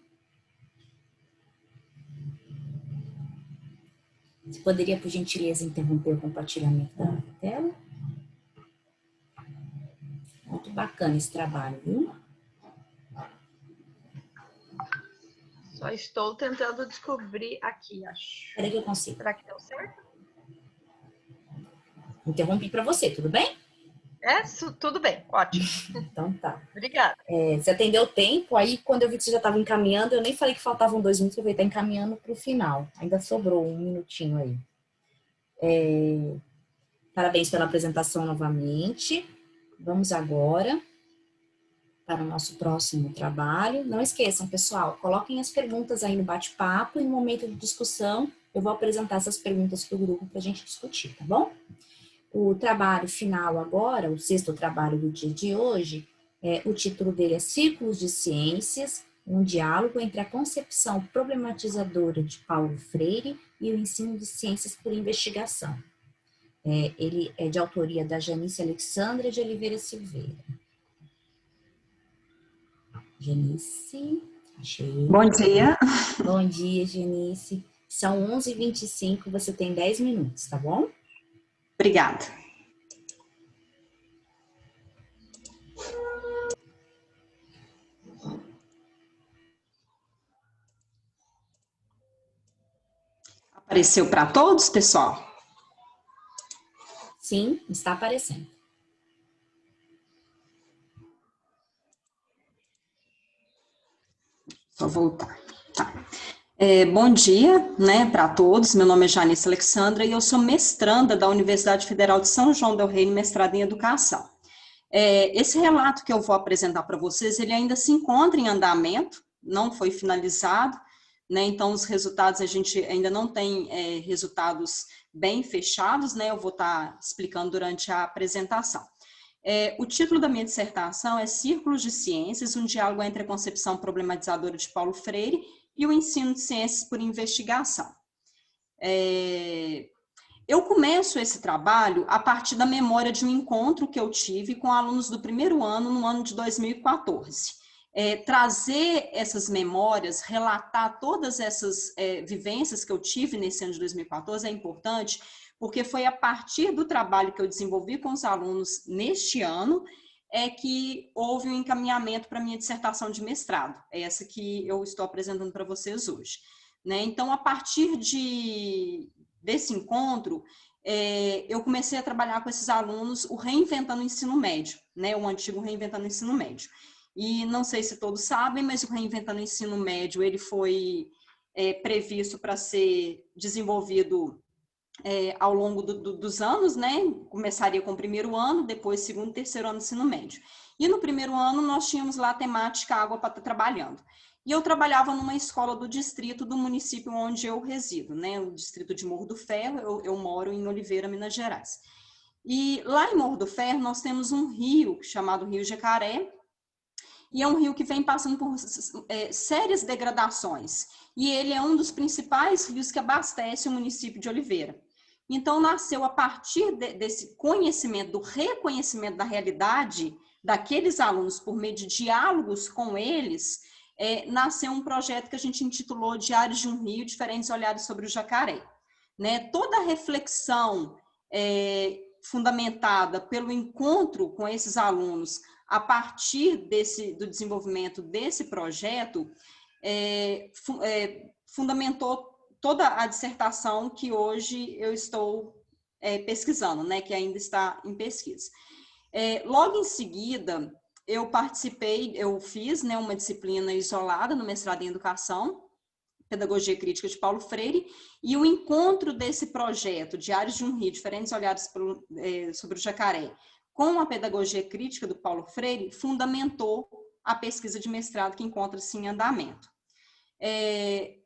Você poderia, por gentileza, interromper o compartilhamento da tela? Muito bacana esse trabalho, viu? Só estou tentando descobrir aqui, acho. Espera que eu consigo. Será que deu certo? Interrompi para você, tudo bem? Tudo bem, ótimo. Então tá. Obrigada. Você atendeu o tempo, aí quando eu vi que você já estava encaminhando, eu nem falei que faltavam 2 minutos, eu falei, tá encaminhando para o final. Ainda sobrou 1 minutinho aí. Parabéns pela apresentação novamente. Vamos agora para o nosso próximo trabalho. Não esqueçam, pessoal, coloquem as perguntas aí no bate-papo e no momento de discussão eu vou apresentar essas perguntas para o grupo para a gente discutir, tá bom? O trabalho final agora, o 6º trabalho do dia de hoje, o título dele é Círculos de Ciências, um diálogo entre a concepção problematizadora de Paulo Freire e o ensino de ciências por investigação. Ele é de autoria da Janice Alexandra de Oliveira Silveira. Janice, achei. Bom dia. Bom dia, Janice. São 11h25, você tem 10 minutos, tá bom? Obrigada. Apareceu para todos, pessoal? Sim, está aparecendo. Só voltar. Tá. Bom dia, né, para todos. Meu nome é Janice Alexandra e eu sou mestranda da Universidade Federal de São João del Rei, mestrada em Educação. Esse relato que eu vou apresentar para vocês, ele ainda se encontra em andamento, não foi finalizado, né, então os resultados, a gente ainda não tem resultados bem fechados, né, eu vou estar explicando durante a apresentação. O título da minha dissertação é Círculos de Ciências, um diálogo entre a concepção problematizadora de Paulo Freire e o ensino de ciências por investigação. Eu começo esse trabalho a partir da memória de um encontro que eu tive com alunos do primeiro ano, no ano de 2014. Trazer essas memórias, relatar todas essas vivências que eu tive nesse ano de 2014 é importante, porque foi a partir do trabalho que eu desenvolvi com os alunos neste ano que houve um encaminhamento para a minha dissertação de mestrado, essa que eu estou apresentando para vocês hoje. Né? Então, a partir desse encontro, eu comecei a trabalhar com esses alunos o Reinventando o Ensino Médio, né? O antigo Reinventando o Ensino Médio. E não sei se todos sabem, mas o Reinventando o Ensino Médio ele foi previsto para ser desenvolvido ao longo dos anos, né? Começaria com o primeiro ano, depois segundo e terceiro ano do ensino médio. E no primeiro ano nós tínhamos lá a temática água para estar trabalhando. E eu trabalhava numa escola do distrito do município onde eu resido, né? O distrito de Morro do Ferro, eu moro em Oliveira, Minas Gerais. E lá em Morro do Ferro nós temos um rio chamado Rio Jacaré, e é um rio que vem passando por sérias degradações. E ele é um dos principais rios que abastece o município de Oliveira. Então, nasceu a partir desse conhecimento, do reconhecimento da realidade daqueles alunos por meio de diálogos com eles, nasceu um projeto que a gente intitulou Diários de um Rio, Diferentes Olhares sobre o Jacaré. Né? Toda a reflexão fundamentada pelo encontro com esses alunos a partir do desenvolvimento desse projeto, fundamentou toda a dissertação que hoje eu estou pesquisando, né, que ainda está em pesquisa. Logo em seguida, eu fiz, né, uma disciplina isolada no mestrado em Educação, Pedagogia Crítica de Paulo Freire, e o encontro desse projeto, Diários de um Rio, Diferentes Olhares sobre o Jacaré, com a Pedagogia Crítica do Paulo Freire, fundamentou a pesquisa de mestrado que encontra-se em andamento.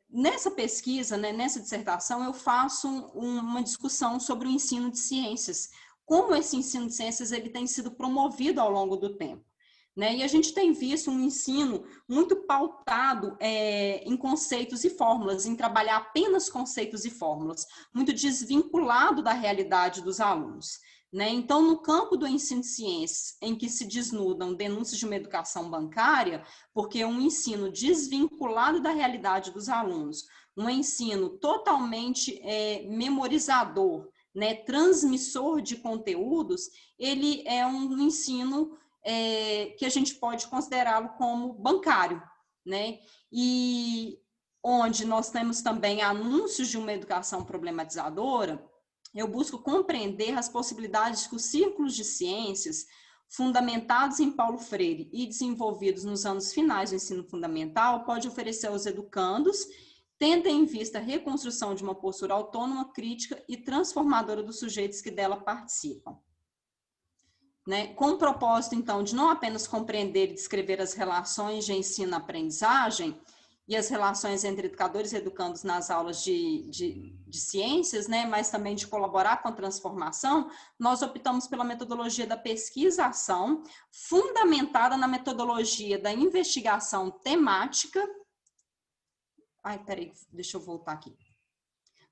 Nessa pesquisa, né, nessa dissertação, eu faço uma discussão sobre o ensino de ciências, como esse ensino de ciências ele tem sido promovido ao longo do tempo. Né? E a gente tem visto um ensino muito pautado em conceitos e fórmulas, em trabalhar apenas conceitos e fórmulas, muito desvinculado da realidade dos alunos. Né? Então, no campo do ensino de ciências, em que se desnudam denúncias de uma educação bancária, porque é um ensino desvinculado da realidade dos alunos, um ensino totalmente memorizador, né? Transmissor de conteúdos, ele é um ensino que a gente pode considerá-lo como bancário, né? E onde nós temos também anúncios de uma educação problematizadora, eu busco compreender as possibilidades que os círculos de ciências, fundamentados em Paulo Freire e desenvolvidos nos anos finais do ensino fundamental, pode oferecer aos educandos, tendo em vista a reconstrução de uma postura autônoma, crítica e transformadora dos sujeitos que dela participam. Né? Com o propósito, então, de não apenas compreender e descrever as relações de ensino-aprendizagem e as relações entre educadores e educandos nas aulas de ciências, né? Mas também de colaborar com a transformação, nós optamos pela metodologia da pesquisação, fundamentada na metodologia da investigação temática. Deixa eu voltar aqui.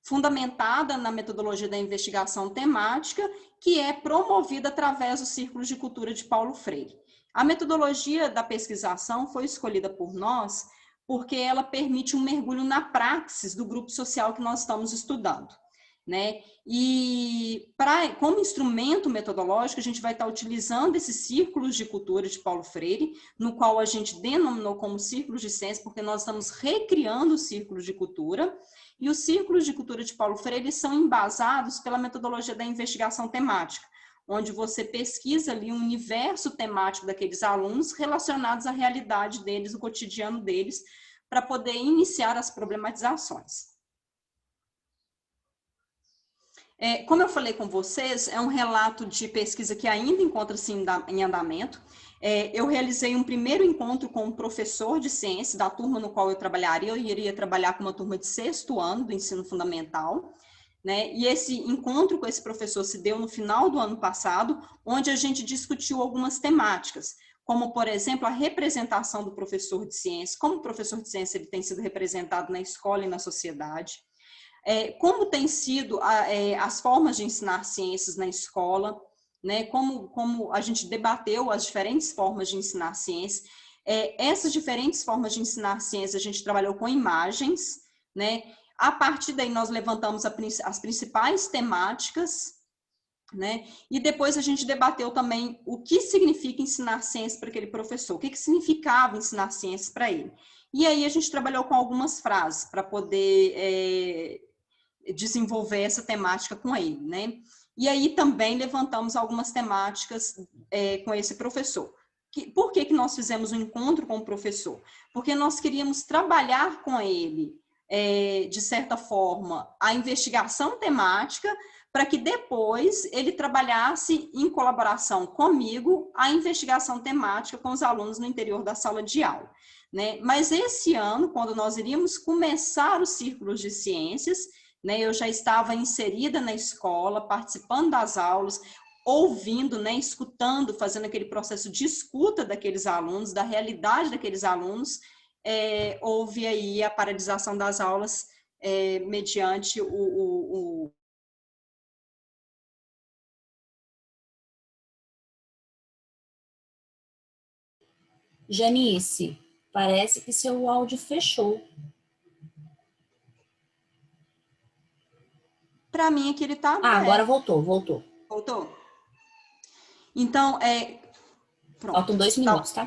Fundamentada na metodologia da investigação temática, que é promovida através dos círculos de cultura de Paulo Freire. A metodologia da pesquisação foi escolhida por nós porque ela permite um mergulho na praxis do grupo social que nós estamos estudando. Né? E como instrumento metodológico, a gente vai estar utilizando esses círculos de cultura de Paulo Freire, no qual a gente denominou como círculos de ciência, porque nós estamos recriando os círculos de cultura, e os círculos de cultura de Paulo Freire são embasados pela metodologia da investigação temática, onde você pesquisa ali um universo temático daqueles alunos relacionados à realidade deles, o cotidiano deles, para poder iniciar as problematizações. Como eu falei com vocês, é um relato de pesquisa que ainda encontra-se em andamento. Eu realizei um primeiro encontro com um professor de ciências da turma no qual eu trabalharia. Eu iria trabalhar com uma turma de 6º ano do ensino fundamental. Né? E esse encontro com esse professor se deu no final do ano passado, onde a gente discutiu algumas temáticas, como, por exemplo, a representação do professor de ciência, como o professor de ciência ele tem sido representado na escola e na sociedade, como tem sido as formas de ensinar ciências na escola, né? Como a gente debateu as diferentes formas de ensinar ciências. Essas diferentes formas de ensinar ciências, a gente trabalhou com imagens, né? A partir daí, nós levantamos as principais temáticas, né? E depois a gente debateu também o que significa ensinar ciências para aquele professor, o que significava ensinar ciências para ele. E aí a gente trabalhou com algumas frases para poder desenvolver essa temática com ele, né? E aí também levantamos algumas temáticas com esse professor. Por que nós fizemos um encontro com o professor? Porque nós queríamos trabalhar com ele, de certa forma, a investigação temática, para que depois ele trabalhasse em colaboração comigo a investigação temática com os alunos no interior da sala de aula, né? Mas esse ano, quando nós iríamos começar os círculos de ciências, né, eu já estava inserida na escola, participando das aulas, ouvindo, né, escutando, fazendo aquele processo de escuta daqueles alunos, da realidade daqueles alunos. Houve aí a paralisação das aulas mediante Janice, parece que seu áudio fechou. Para mim aqui ele está... agora voltou. Voltou? Então, pronto. Faltam 2 minutos, tá?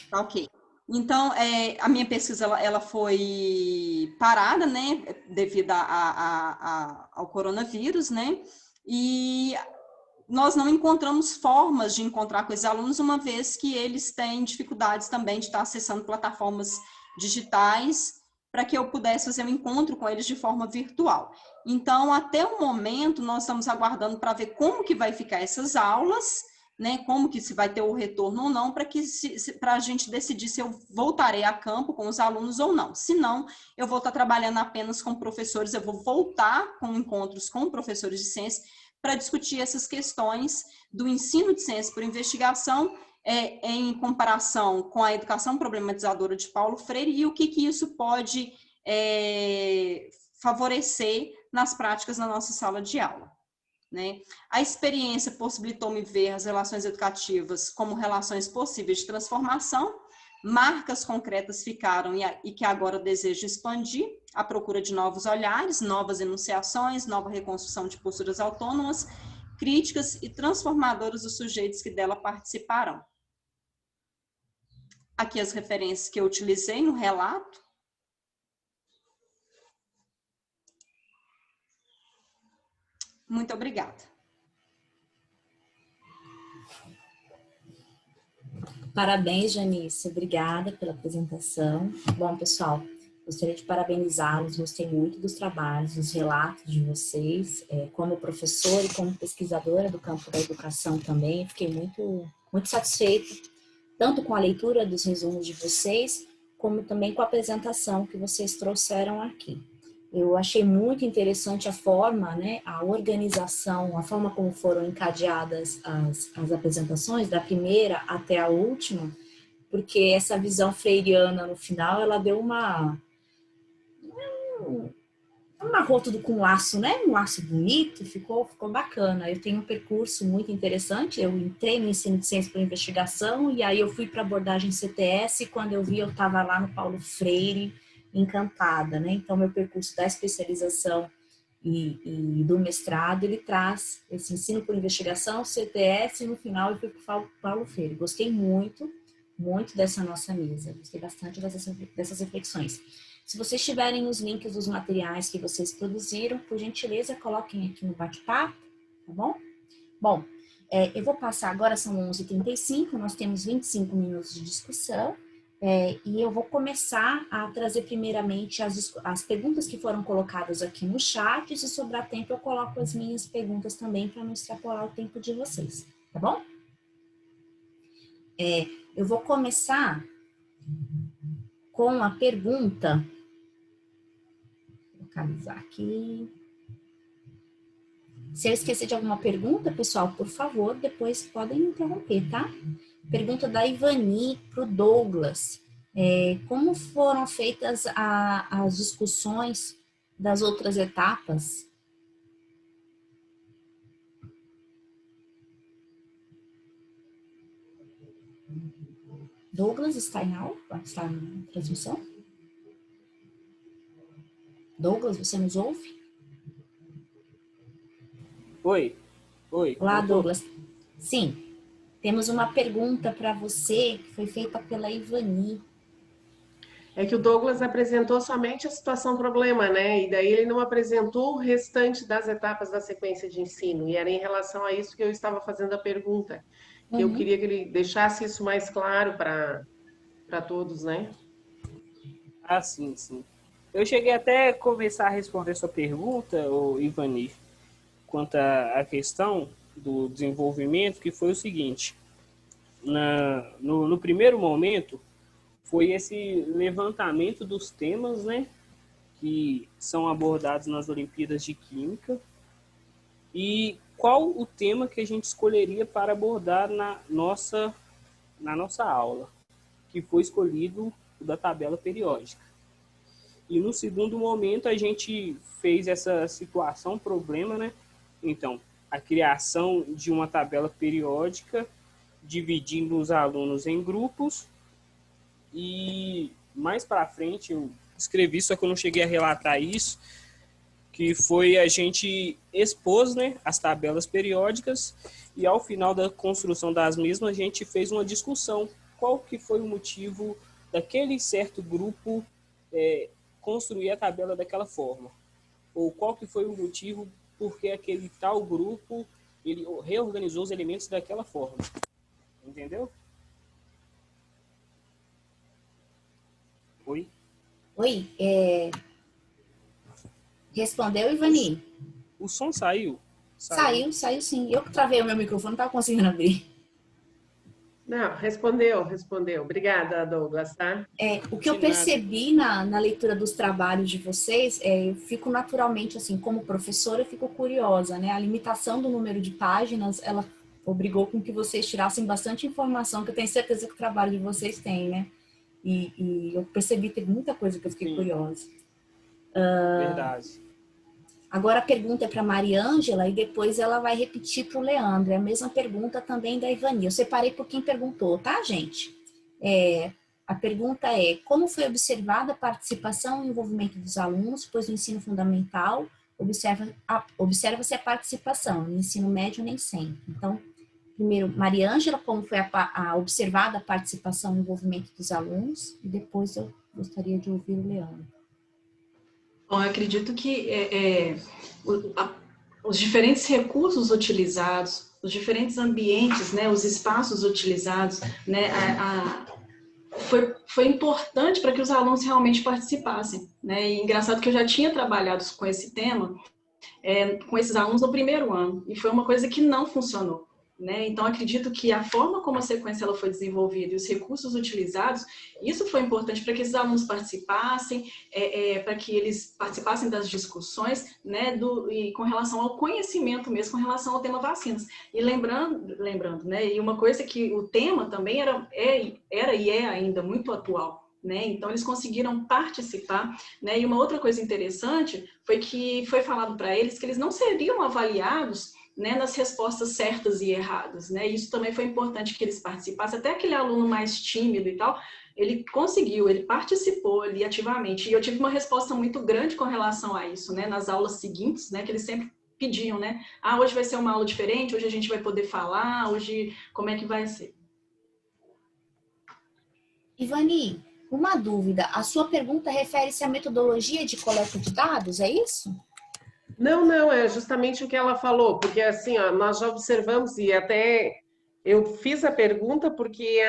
Tá ok. Então, a minha pesquisa ela foi parada, né, devido ao coronavírus, né, e nós não encontramos formas de encontrar com esses alunos, uma vez que eles têm dificuldades também de estar acessando plataformas digitais, para que eu pudesse fazer um encontro com eles de forma virtual. Então, até o momento, nós estamos aguardando para ver como que vai ficar essas aulas, né, como que se vai ter o retorno ou não, para a gente decidir se eu voltarei a campo com os alunos ou não. Se não, eu vou estar trabalhando apenas com professores, eu vou voltar com encontros com professores de ciência para discutir essas questões do ensino de ciência por investigação em comparação com a educação problematizadora de Paulo Freire e o que isso pode favorecer nas práticas na nossa sala de aula, né? A experiência possibilitou-me ver as relações educativas como relações possíveis de transformação, marcas concretas ficaram e que agora desejo expandir, à procura de novos olhares, novas enunciações, nova reconstrução de posturas autônomas, críticas e transformadoras dos sujeitos que dela participarão. Aqui as referências que eu utilizei no relato. Muito obrigada. Parabéns, Janice. Obrigada pela apresentação. Bom, pessoal, gostaria de parabenizá-los. Gostei muito dos trabalhos, dos relatos de vocês. Como professora e como pesquisadora do campo da educação também, fiquei muito satisfeita, tanto com a leitura dos resumos de vocês, como também com a apresentação que vocês trouxeram aqui. Eu achei muito interessante a forma, né, a organização, a forma como foram encadeadas as apresentações, da primeira até a última, porque essa visão freiriana no final, ela deu amarrou tudo com um laço, né? Um laço bonito, ficou bacana. Eu tenho um percurso muito interessante, eu entrei no ensino de ciência por investigação e aí eu fui para abordagem CTS e quando eu vi eu estava lá no Paulo Freire, encantada, né? Então, meu percurso da especialização e do mestrado, ele traz esse ensino por investigação, CTS, e no final eu fui para o Paulo Freire. Gostei muito dessa nossa mesa, gostei bastante dessas reflexões. Se vocês tiverem os links dos materiais que vocês produziram, por gentileza, coloquem aqui no bate-papo, tá bom? Bom, eu vou passar agora, são 11h35, nós temos 25 minutos de discussão, e eu vou começar a trazer primeiramente as perguntas que foram colocadas aqui no chat, e se sobrar tempo eu coloco as minhas perguntas também para não extrapolar o tempo de vocês, tá bom? Eu vou começar com a pergunta, vou localizar aqui. Se eu esquecer de alguma pergunta, pessoal, por favor, depois podem interromper, tá? Pergunta da Ivani para o Douglas. Como foram feitas as discussões das outras etapas? Douglas, está em aula? Está em transmissão? Douglas, você nos ouve? Oi, oi. Olá, Voltou? Douglas. Sim, temos uma pergunta para você que foi feita pela Ivani. É que o Douglas apresentou somente a situação problema, né? E daí ele não apresentou o restante das etapas da sequência de ensino. E era em relação a isso que eu estava fazendo a pergunta, que eu queria que ele deixasse isso mais claro para todos, né? Ah, sim, sim. Eu cheguei até a começar a responder sua pergunta, ô Ivani, quanto à questão do desenvolvimento, que foi o seguinte. No primeiro momento, foi esse levantamento dos temas, né, que são abordados nas Olimpíadas de Química e qual o tema que a gente escolheria para abordar na nossa aula, que foi escolhido o da tabela periódica. E no segundo momento a gente fez essa situação, problema, né? Então, a criação de uma tabela periódica, dividindo os alunos em grupos. E mais para frente eu escrevi, só que eu não cheguei a relatar isso, que foi a gente expôs, né, as tabelas periódicas e ao final da construção das mesmas a gente fez uma discussão. Qual que foi o motivo daquele certo grupo construir a tabela daquela forma? Ou qual que foi o motivo porque aquele tal grupo ele reorganizou os elementos daquela forma? Entendeu? Oi? Oi, respondeu, Ivani? O som saiu. Saiu sim. Eu que travei o meu microfone, não estava conseguindo abrir. Não, respondeu. Obrigada, Douglas, tá? O que eu percebi na leitura dos trabalhos de vocês, eu fico naturalmente, assim, como professora, eu fico curiosa, né? A limitação do número de páginas, ela obrigou com que vocês tirassem bastante informação, que eu tenho certeza que o trabalho de vocês tem, né? E eu percebi que teve muita coisa que eu fiquei curiosa. Verdade. Agora a pergunta é para a Mariângela e depois ela vai repetir para o Leandro. É a mesma pergunta também da Ivani. Eu separei por quem perguntou, tá, gente? A pergunta é: como foi observada a participação e envolvimento dos alunos, pois no ensino fundamental observa-se a participação, no ensino médio nem sempre. Então, primeiro, Mariângela, como foi observada a participação e envolvimento dos alunos, e depois eu gostaria de ouvir o Leandro. Bom, eu acredito que os diferentes recursos utilizados, os diferentes ambientes, né, os espaços utilizados, né, foi importante para que os alunos realmente participassem, né? E engraçado que eu já tinha trabalhado com esse tema, com esses alunos no primeiro ano, e foi uma coisa que não funcionou. Né? Então, acredito que a forma como a sequência ela foi desenvolvida e os recursos utilizados, isso foi importante para que esses alunos participassem, para que eles participassem das discussões, né, e com relação ao conhecimento mesmo, com relação ao tema vacinas. E lembrando, né, e uma coisa que o tema também era e é ainda muito atual. Né? Então, eles conseguiram participar, né? E uma outra coisa interessante foi que foi falado para eles que eles não seriam avaliados, né, nas respostas certas e erradas, né? Isso também foi importante que eles participassem. Até aquele aluno mais tímido e tal, ele conseguiu, ele participou ali ativamente. E eu tive uma resposta muito grande com relação a isso, né? Nas aulas seguintes, né? Que eles sempre pediam, né? Ah, hoje vai ser uma aula diferente, hoje a gente vai poder falar, hoje como é que vai ser? Ivani, uma dúvida. A sua pergunta refere-se à metodologia de coleta de dados, é isso? Não, é justamente o que ela falou, porque assim, ó, nós já observamos e até eu fiz a pergunta porque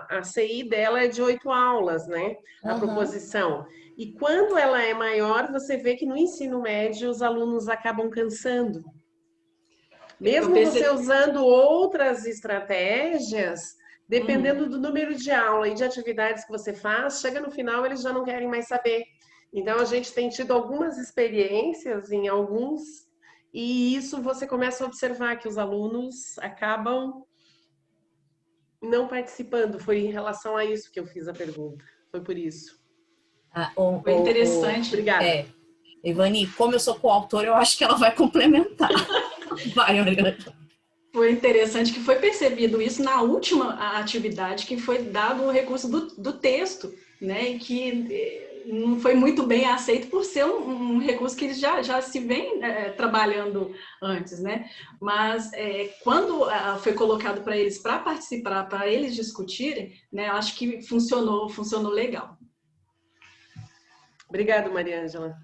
a CI dela é de 8 aulas, né? A proposição. E quando ela é maior, você vê que no ensino médio os alunos acabam cansando. Mesmo você usando outras estratégias, dependendo do número de aula e de atividades que você faz, chega no final eles já não querem mais saber. Então, a gente tem tido algumas experiências em alguns, e isso você começa a observar que os alunos acabam não participando. Foi em relação a isso que eu fiz a pergunta. Foi por isso. Foi interessante. Obrigada. Ivani, como eu sou coautora, eu acho que ela vai complementar. Vai, Mariana. Foi interessante que foi percebido isso na última atividade, que foi dado o recurso do texto, né? E que não foi muito bem aceito por ser um recurso que eles já se vem trabalhando antes, né? Mas quando foi colocado para eles para participar, para eles discutirem, né? Eu acho que funcionou legal. Obrigada, Maria Ângela.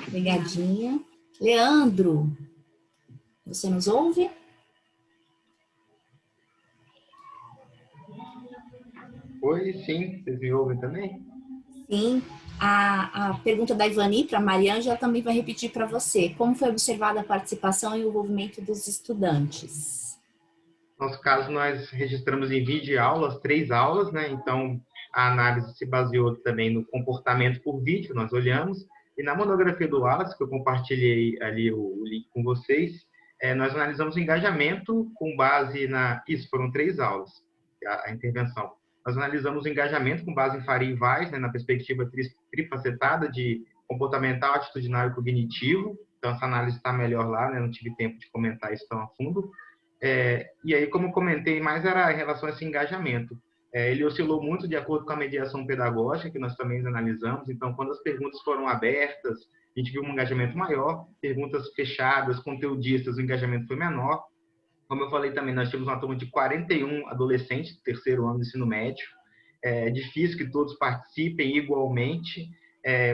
Obrigadinha. Leandro, você nos ouve? Oi, sim, vocês me ouvem também? Sim. A pergunta da Ivani para a Maria Ângela também vai repetir para você. Como foi observada a participação e o envolvimento dos estudantes? No nosso caso, nós registramos em vídeo aulas, 3 aulas, né? Então, a análise se baseou também no comportamento por vídeo, nós olhamos, e na monografia do Wallace, que eu compartilhei ali o link com vocês, nós analisamos o engajamento com base Isso, foram 3 aulas, a intervenção. Nós analisamos o engajamento com base em Faria e Weiss, né, na perspectiva trifacetada de comportamental, atitudinal e cognitivo. Então, essa análise está melhor lá, né? Não tive tempo de comentar isso tão a fundo. E aí, como eu comentei, mais era em relação a esse engajamento. Ele oscilou muito de acordo com a mediação pedagógica, que nós também analisamos. Então, quando as perguntas foram abertas, a gente viu um engajamento maior. Perguntas fechadas, conteudistas, o engajamento foi menor. Como eu falei também, nós tínhamos uma turma de 41 adolescentes do 3º ano do ensino médio. É difícil que todos participem igualmente,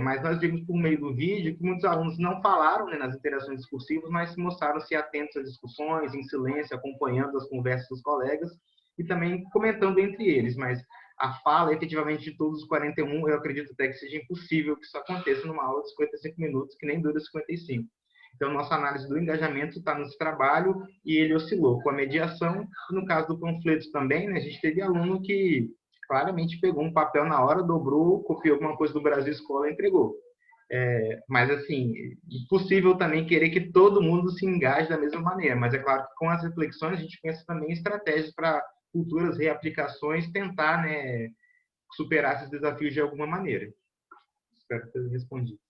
mas nós vimos por meio do vídeo que muitos alunos não falaram, né, nas interações discursivas, mas mostraram-se atentos às discussões, em silêncio, acompanhando as conversas dos colegas e também comentando entre eles. Mas a fala, efetivamente, de todos os 41, eu acredito até que seja impossível que isso aconteça numa aula de 55 minutos, que nem dura 55. Então, nossa análise do engajamento está nesse trabalho e ele oscilou com a mediação. No caso do panfleto também, né, a gente teve aluno que claramente pegou um papel na hora, dobrou, copiou alguma coisa do Brasil Escola e entregou. Mas, assim, impossível também querer que todo mundo se engaje da mesma maneira. Mas é claro que com as reflexões a gente pensa também em estratégias para futuras reaplicações, tentar, né, superar esses desafios de alguma maneira. Espero ter respondido.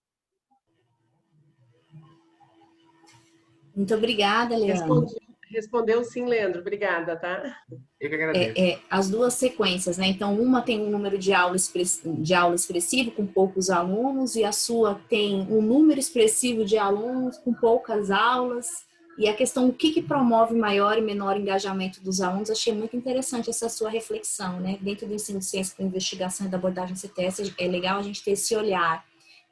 Muito obrigada, Leandro. Respondeu sim, Leandro. Obrigada, tá? Eu que agradeço. As duas sequências, né? Então, uma tem um número de aula expressivo, com poucos alunos, e a sua tem um número expressivo de alunos com poucas aulas. E a questão, o que promove maior e menor engajamento dos alunos, achei muito interessante essa sua reflexão, né? Dentro do ensino de ciência para investigação e da abordagem CTS, é legal a gente ter esse olhar.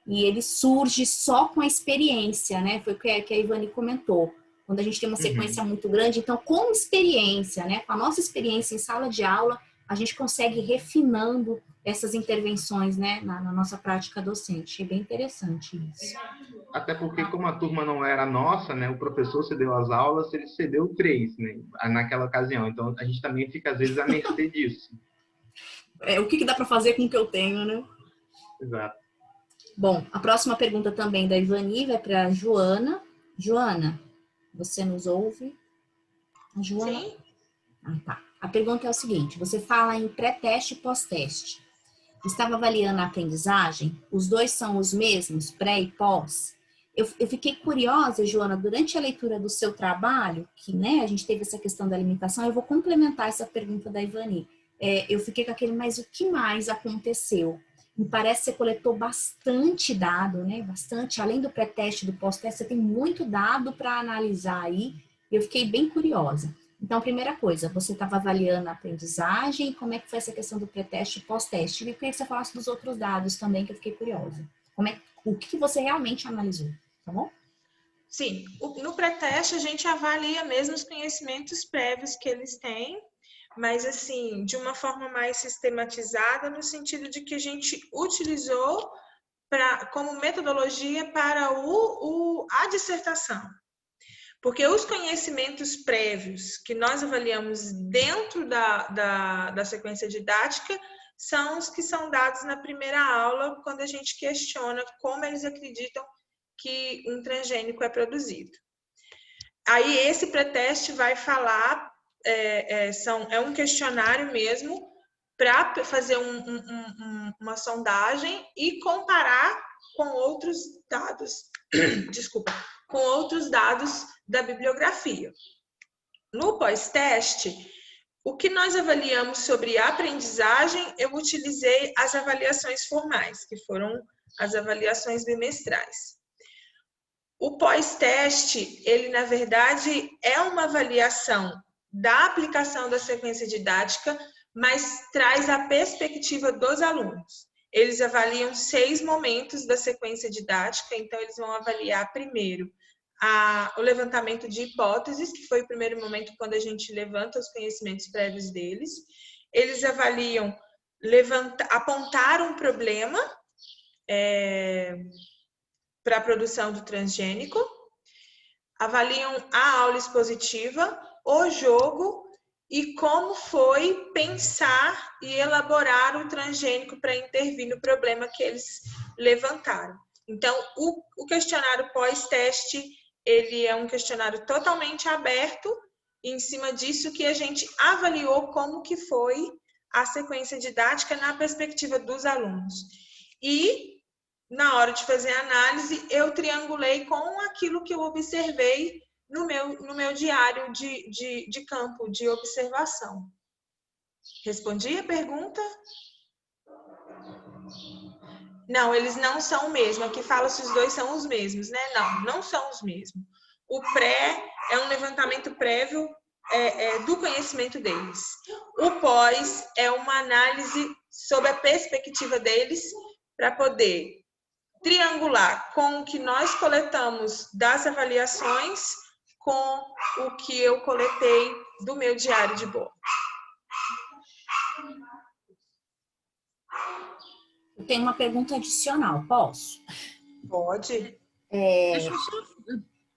E ele surge só com a experiência, né? Foi o que a Ivani comentou. Quando a gente tem uma sequência muito grande, então, com experiência, né? Com a nossa experiência em sala de aula, a gente consegue ir refinando essas intervenções, né? Na nossa prática docente. Achei bem interessante isso. Até porque, como a turma não era nossa, né? O professor cedeu as aulas, ele cedeu 3, né? Naquela ocasião. Então, a gente também fica, às vezes, à mercê disso. O que dá para fazer com o que eu tenho, né? Exato. Bom, a próxima pergunta também da Ivani vai para a Joana. Joana, você nos ouve? A Joana? Sim. Tá. A pergunta é o seguinte: você fala em pré-teste e pós-teste. Estava avaliando a aprendizagem? Os dois são os mesmos, pré e pós? Eu fiquei curiosa, Joana, durante a leitura do seu trabalho, que, né, a gente teve essa questão da limitação, eu vou complementar essa pergunta da Ivani. Eu fiquei com aquele, mas o que mais aconteceu? Me parece que você coletou bastante dado, né? Bastante, além do pré-teste e do pós-teste, você tem muito dado para analisar aí. Eu fiquei bem curiosa. Então, primeira coisa, você estava avaliando a aprendizagem, como é que foi essa questão do pré-teste e pós-teste? E eu queria que você falasse dos outros dados também, que eu fiquei curiosa. O que você realmente analisou, tá bom? Sim, no pré-teste a gente avalia mesmo os conhecimentos prévios que eles têm, mas assim, de uma forma mais sistematizada, no sentido de que a gente utilizou como metodologia para a dissertação. Porque os conhecimentos prévios que nós avaliamos dentro da sequência didática são os que são dados na primeira aula, quando a gente questiona como eles acreditam que um transgênico é produzido. Aí esse pré-teste vai falar, é um questionário mesmo para fazer uma sondagem e comparar com outros dados, desculpa, com outros dados da bibliografia. No pós-teste, o que nós avaliamos sobre a aprendizagem, eu utilizei as avaliações formais, que foram as avaliações bimestrais. O pós-teste, ele, na verdade, é uma avaliação da aplicação da sequência didática, mas traz a perspectiva dos alunos. Eles avaliam 6 momentos da sequência didática, então eles vão avaliar primeiro o levantamento de hipóteses, que foi o primeiro momento quando a gente levanta os conhecimentos prévios deles. Eles avaliam apontar um problema para a produção do transgênico, avaliam a aula expositiva, o jogo e como foi pensar e elaborar o transgênico para intervir no problema que eles levantaram. Então, o questionário pós-teste, ele é um questionário totalmente aberto, e em cima disso que a gente avaliou como que foi a sequência didática na perspectiva dos alunos. E, na hora de fazer a análise, eu triangulei com aquilo que eu observei no meu diário de campo, de observação. Respondi a pergunta? Não, eles não são o mesmo. Aqui fala se os dois são os mesmos, né? Não são os mesmos. O pré é um levantamento prévio do conhecimento deles. O pós é uma análise sob a perspectiva deles para poder triangular com o que nós coletamos das avaliações com o que eu coletei do meu diário de bordo. Eu tenho uma pergunta adicional, posso? Pode.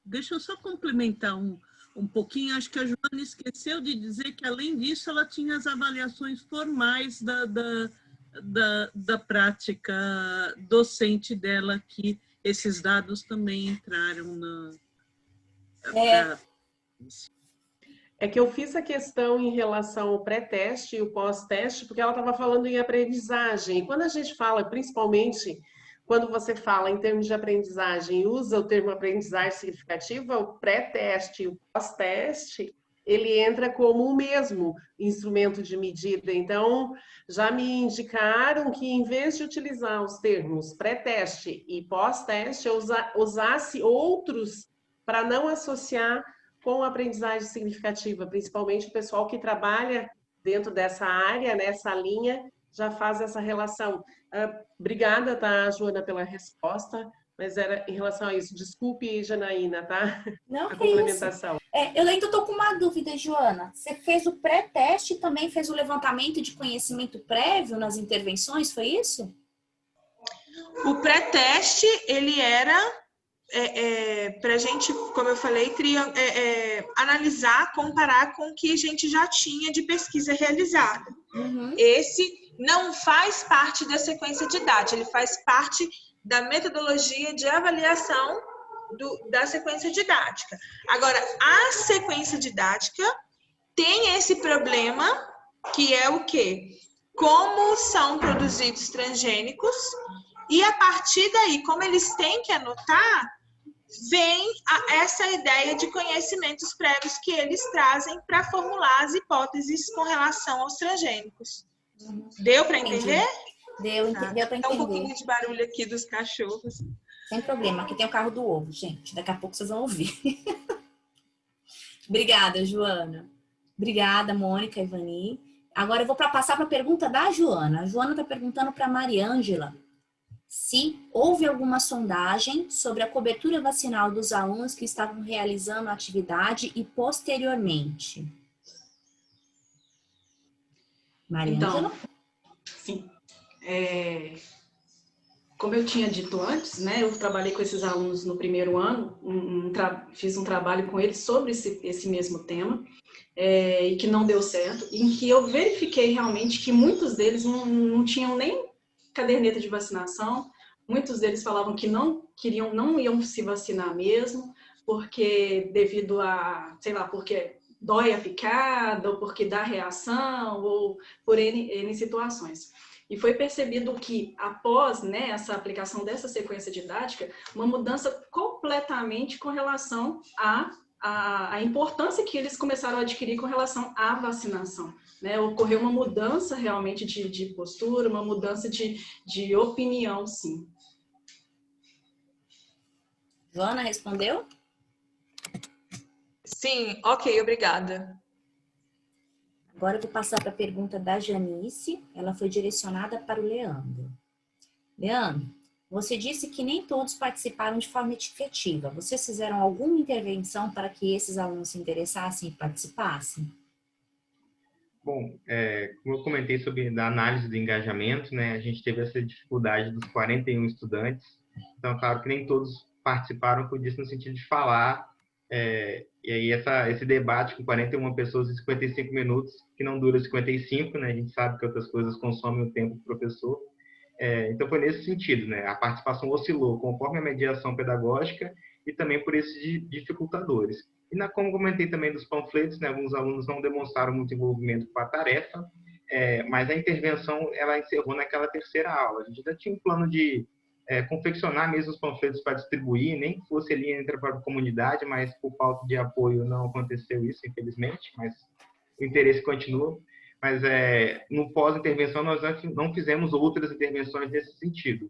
Deixa eu só complementar um pouquinho. Acho que a Joana esqueceu de dizer que, além disso, ela tinha as avaliações formais da prática docente dela, que esses dados também entraram na... É que eu fiz a questão em relação ao pré-teste e o pós-teste, porque ela estava falando em aprendizagem. E quando a gente fala, principalmente quando você fala em termos de aprendizagem e usa o termo aprendizagem significativa, o pré-teste e o pós-teste, ele entra como o mesmo instrumento de medida. Então, já me indicaram que, em vez de utilizar os termos pré-teste e pós-teste, eu usasse outros para não associar com aprendizagem significativa, principalmente o pessoal que trabalha dentro dessa área, nessa linha, já faz essa relação. Obrigada, tá, Joana, pela resposta, mas era em relação a isso. Desculpe, Janaína, tá? Não, a complementação. Eu ainda estou com uma dúvida, Joana. Você fez o pré-teste e também fez o levantamento de conhecimento prévio nas intervenções, foi isso? O pré-teste, ele era... para a gente, como eu falei, analisar, comparar com o que a gente já tinha de pesquisa realizada. Uhum. Esse não faz parte da sequência didática, ele faz parte da metodologia de avaliação da sequência didática. Agora, a sequência didática tem esse problema, que é o quê? Como são produzidos transgênicos, e a partir daí, como eles têm que anotar, vem essa ideia de conhecimentos prévios que eles trazem para formular as hipóteses com relação aos transgênicos. Deu para entender? Deu para entender. Tem um pouquinho de barulho aqui dos cachorros. Sem problema, aqui tem o carro do ovo, gente. Daqui a pouco vocês vão ouvir. Obrigada, Joana. Obrigada, Mônica, Ivani. Agora eu vou passar para a pergunta da Joana. A Joana está perguntando para a Mariângela se houve alguma sondagem sobre a cobertura vacinal dos alunos que estavam realizando a atividade e posteriormente. Mariângela? Então, sim. Como eu tinha dito antes, né, eu trabalhei com esses alunos no primeiro ano, fiz um trabalho com eles sobre esse mesmo tema, e que não deu certo, em que eu verifiquei realmente que muitos deles não tinham nem caderneta de vacinação, muitos deles falavam que não iam se vacinar mesmo, porque devido a, sei lá, porque dói a picada, ou porque dá reação, ou por N situações. E foi percebido que, após, né, essa aplicação dessa sequência didática, uma mudança completamente com relação à importância que eles começaram a adquirir com relação à vacinação. Né? Ocorreu uma mudança realmente de postura, uma mudança de opinião, sim. Joana, respondeu? Sim, ok, obrigada. Agora eu vou passar para a pergunta da Janice. Ela foi direcionada para o Leandro. Leandro, você disse que nem todos participaram de forma efetiva. Vocês fizeram alguma intervenção para que esses alunos se interessassem e participassem? Bom, como eu comentei sobre a análise do engajamento, né, a gente teve essa dificuldade dos 41 estudantes. Então, claro que nem todos participaram, por isso, no sentido de falar. E aí, esse debate com 41 pessoas em 55 minutos, que não dura 55, né? A gente sabe que outras coisas consomem o tempo do professor. Então, foi nesse sentido, né? A participação oscilou conforme a mediação pedagógica e também por esses dificultadores. E, como comentei também dos panfletos, né? Alguns alunos não demonstraram muito envolvimento com a tarefa, mas a intervenção, ela encerrou naquela terceira aula. A gente já tinha um plano de confeccionar mesmo os panfletos para distribuir, nem que fosse ali entre a própria comunidade, mas por falta de apoio não aconteceu isso, infelizmente, mas o interesse continua. Mas no pós-intervenção nós não fizemos outras intervenções nesse sentido.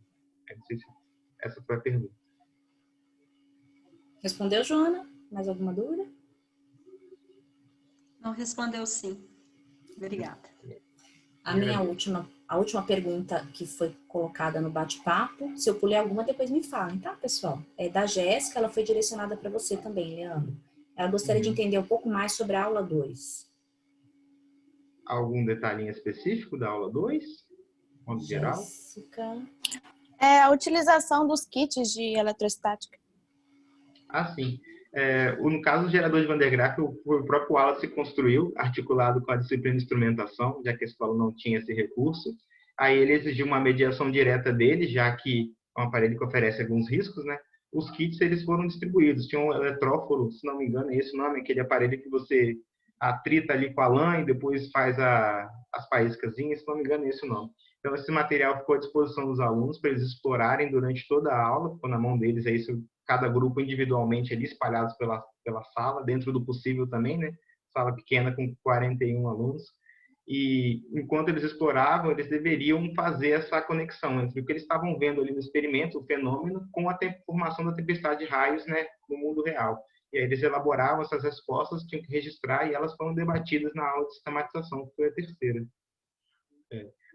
Não sei se essa foi a pergunta. Respondeu, Joana? Mais alguma dúvida? Não, respondeu sim. Obrigada. A última pergunta que foi colocada no bate-papo, se eu puler alguma, depois me falem, tá, pessoal? É da Jéssica, ela foi direcionada para você também, Leandro. Ela gostaria de entender um pouco mais sobre a aula 2. Algum detalhinho específico da aula 2? Modo geral? Jéssica. A utilização dos kits de eletrostática. Ah, sim. No caso do gerador de Van der Graaf, o próprio Wallace construiu, articulado com a disciplina de instrumentação, já que a escola não tinha esse recurso. Aí ele exigiu uma mediação direta dele, já que é um aparelho que oferece alguns riscos, né? Os kits, eles foram distribuídos. Tinha um eletróforo, se não me engano, é esse o nome, aquele aparelho que você atrita ali com a lã e depois faz as faíscazinhas, se não me engano, é esse o nome. Então, esse material ficou à disposição dos alunos para eles explorarem durante toda a aula, ficou na mão deles, é isso, cada grupo individualmente ali, espalhados pela sala, dentro do possível também, né? Sala pequena com 41 alunos. E enquanto eles exploravam, eles deveriam fazer essa conexão entre o que eles estavam vendo ali no experimento, o fenômeno, com a formação da tempestade de raios, né, no mundo real. E aí eles elaboravam essas respostas, tinham que registrar, e elas foram debatidas na aula de sistematização, que foi a terceira.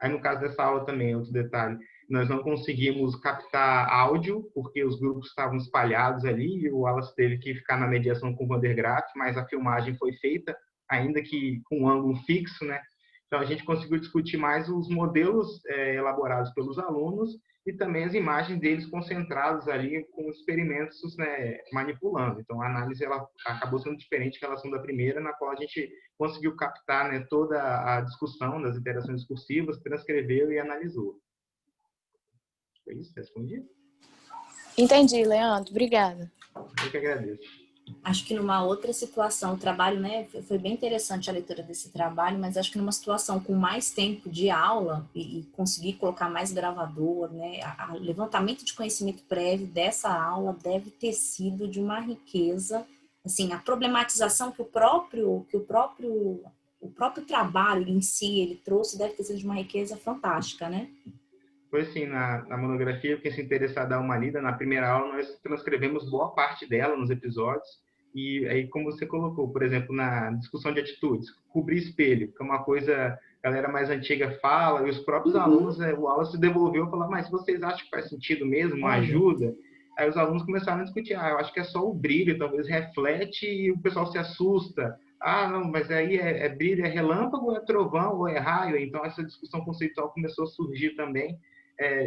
Aí, no caso dessa aula também, outro detalhe, nós não conseguimos captar áudio, porque os grupos estavam espalhados ali, e o Wallace teve que ficar na mediação com o Van der Graaf, mas a filmagem foi feita, ainda que com um ângulo fixo, né? Então, a gente conseguiu discutir mais os modelos elaborados pelos alunos e também as imagens deles concentradas ali com os experimentos, né, manipulando. Então, a análise ela acabou sendo diferente em relação da primeira, na qual a gente conseguiu captar, né, toda a discussão das interações discursivas, transcreveu e analisou. Foi isso? Respondi? Entendi, Leandro. Obrigada. Eu que agradeço. Acho que numa outra situação, o trabalho, né, foi bem interessante a leitura desse trabalho, mas acho que numa situação com mais tempo de aula e conseguir colocar mais gravador, né, o levantamento de conhecimento prévio dessa aula deve ter sido de uma riqueza, assim, a problematização que o próprio trabalho em si ele trouxe deve ter sido de uma riqueza fantástica, né? Foi assim, na monografia, quem se interessar dar uma lida, na primeira aula nós transcrevemos boa parte dela nos episódios, e aí como você colocou, por exemplo, na discussão de atitudes, cobrir espelho, que é uma coisa a galera mais antiga fala, e os próprios alunos, o Wallace se devolveu e falou, mas vocês acham que faz sentido mesmo, ajuda? Aí os alunos começaram a discutir, eu acho que é só o brilho, talvez reflete e o pessoal se assusta. Não, mas aí é brilho, é relâmpago, é trovão, ou é raio? Então essa discussão conceitual começou a surgir também.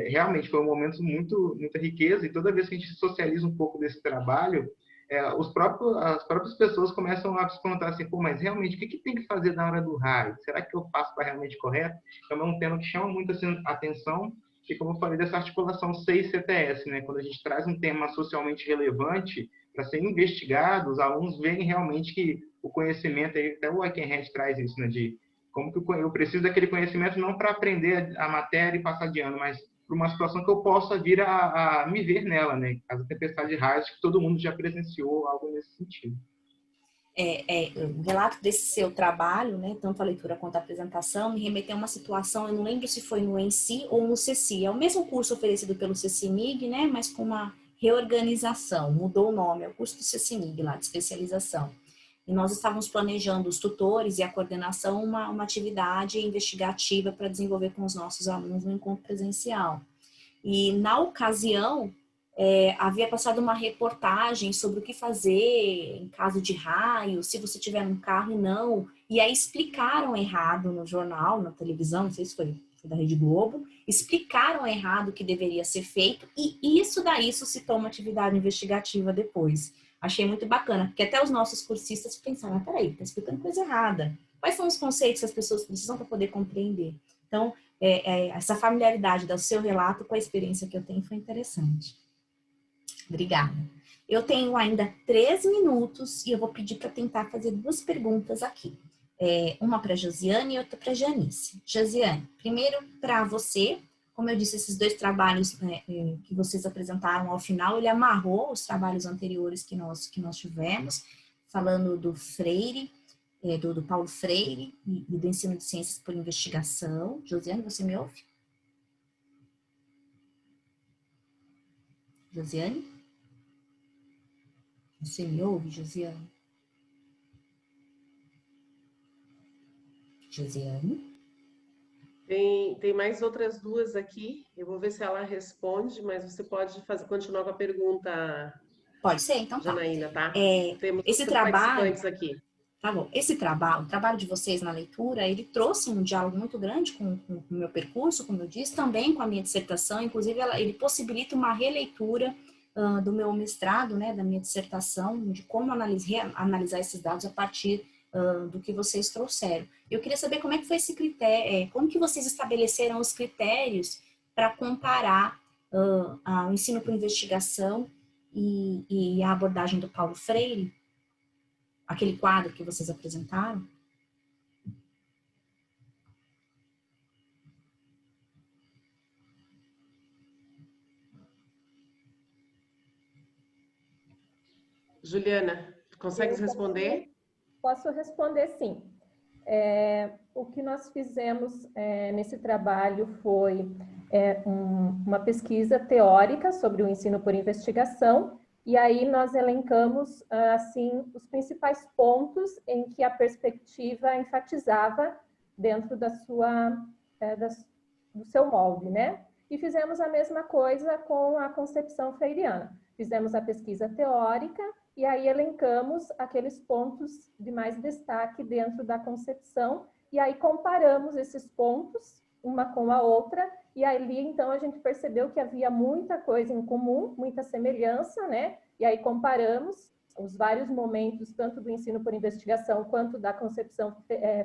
Realmente foi um momento muita riqueza, e toda vez que a gente socializa um pouco desse trabalho, as próprias pessoas começam a se perguntar assim, pô, mas realmente o que tem que fazer na hora do raio? Será que eu faço para realmente correto? Então é um tema que chama muita atenção, e como eu falei dessa articulação CI-CTS, né? Quando a gente traz um tema socialmente relevante para ser investigado, os alunos veem realmente que o conhecimento, aí até o Eikenhard traz isso, né, de como que eu preciso daquele conhecimento não para aprender a matéria e passar de ano, mas para uma situação que eu possa vir a me ver nela, né? Caso tempestade de raios, que todo mundo já presenciou algo nesse sentido. O relato desse seu trabalho, né, tanto a leitura quanto a apresentação, me remeteu a uma situação, eu não lembro se foi no ENSI ou no CECI, é o mesmo curso oferecido pelo CECIMIG, né, mas com uma reorganização, mudou o nome, é o curso do CECIMIG lá, de especialização. E nós estávamos planejando, os tutores e a coordenação, uma atividade investigativa para desenvolver com os nossos alunos no encontro presencial. E, na ocasião, havia passado uma reportagem sobre o que fazer em caso de raio, se você tiver um carro e não. E aí explicaram errado no jornal, na televisão, não sei se foi da Rede Globo, explicaram errado o que deveria ser feito e isso daí suscitou uma atividade investigativa depois. Achei muito bacana, porque até os nossos cursistas pensaram, peraí, tá explicando coisa errada. Quais são os conceitos que as pessoas precisam para poder compreender? Então, essa familiaridade do seu relato com a experiência que eu tenho foi interessante. Obrigada. Eu tenho ainda 3 minutos e eu vou pedir para tentar fazer 2 perguntas aqui. Uma para a Josiane e outra para a Janice. Josiane, primeiro para você. Como eu disse, esses 2 trabalhos que vocês apresentaram ao final, ele amarrou os trabalhos anteriores que nós tivemos, falando do Freire, do Paulo Freire e do ensino de ciências por investigação. Josiane, você me ouve? Josiane? Você me ouve, Josiane? Josiane? Tem mais outras 2 aqui. Eu vou ver se ela responde, mas você pode continuar com a pergunta. Pode ser, então tá. Janaína, tá? Temos esse trabalho participantes aqui. Tá bom. Esse trabalho, o trabalho de vocês na leitura, ele trouxe um diálogo muito grande com o meu percurso, como eu disse, também com a minha dissertação. Inclusive, ele possibilita uma releitura do meu mestrado, né, da minha dissertação, de como analisar esses dados a partir do que vocês trouxeram. Eu queria saber como é que foi esse critério, como que vocês estabeleceram os critérios para comparar o ensino por investigação e a abordagem do Paulo Freire, aquele quadro que vocês apresentaram. Juliana, consegue responder? Posso responder, sim. O que nós fizemos nesse trabalho foi uma pesquisa teórica sobre o ensino por investigação, e aí nós elencamos, assim, os principais pontos em que a perspectiva enfatizava dentro do seu molde, né? E fizemos a mesma coisa com a concepção freiriana. Fizemos a pesquisa teórica e aí elencamos aqueles pontos de mais destaque dentro da concepção e aí comparamos esses pontos uma com a outra e ali então a gente percebeu que havia muita coisa em comum, muita semelhança, né? E aí comparamos os vários momentos tanto do ensino por investigação quanto da concepção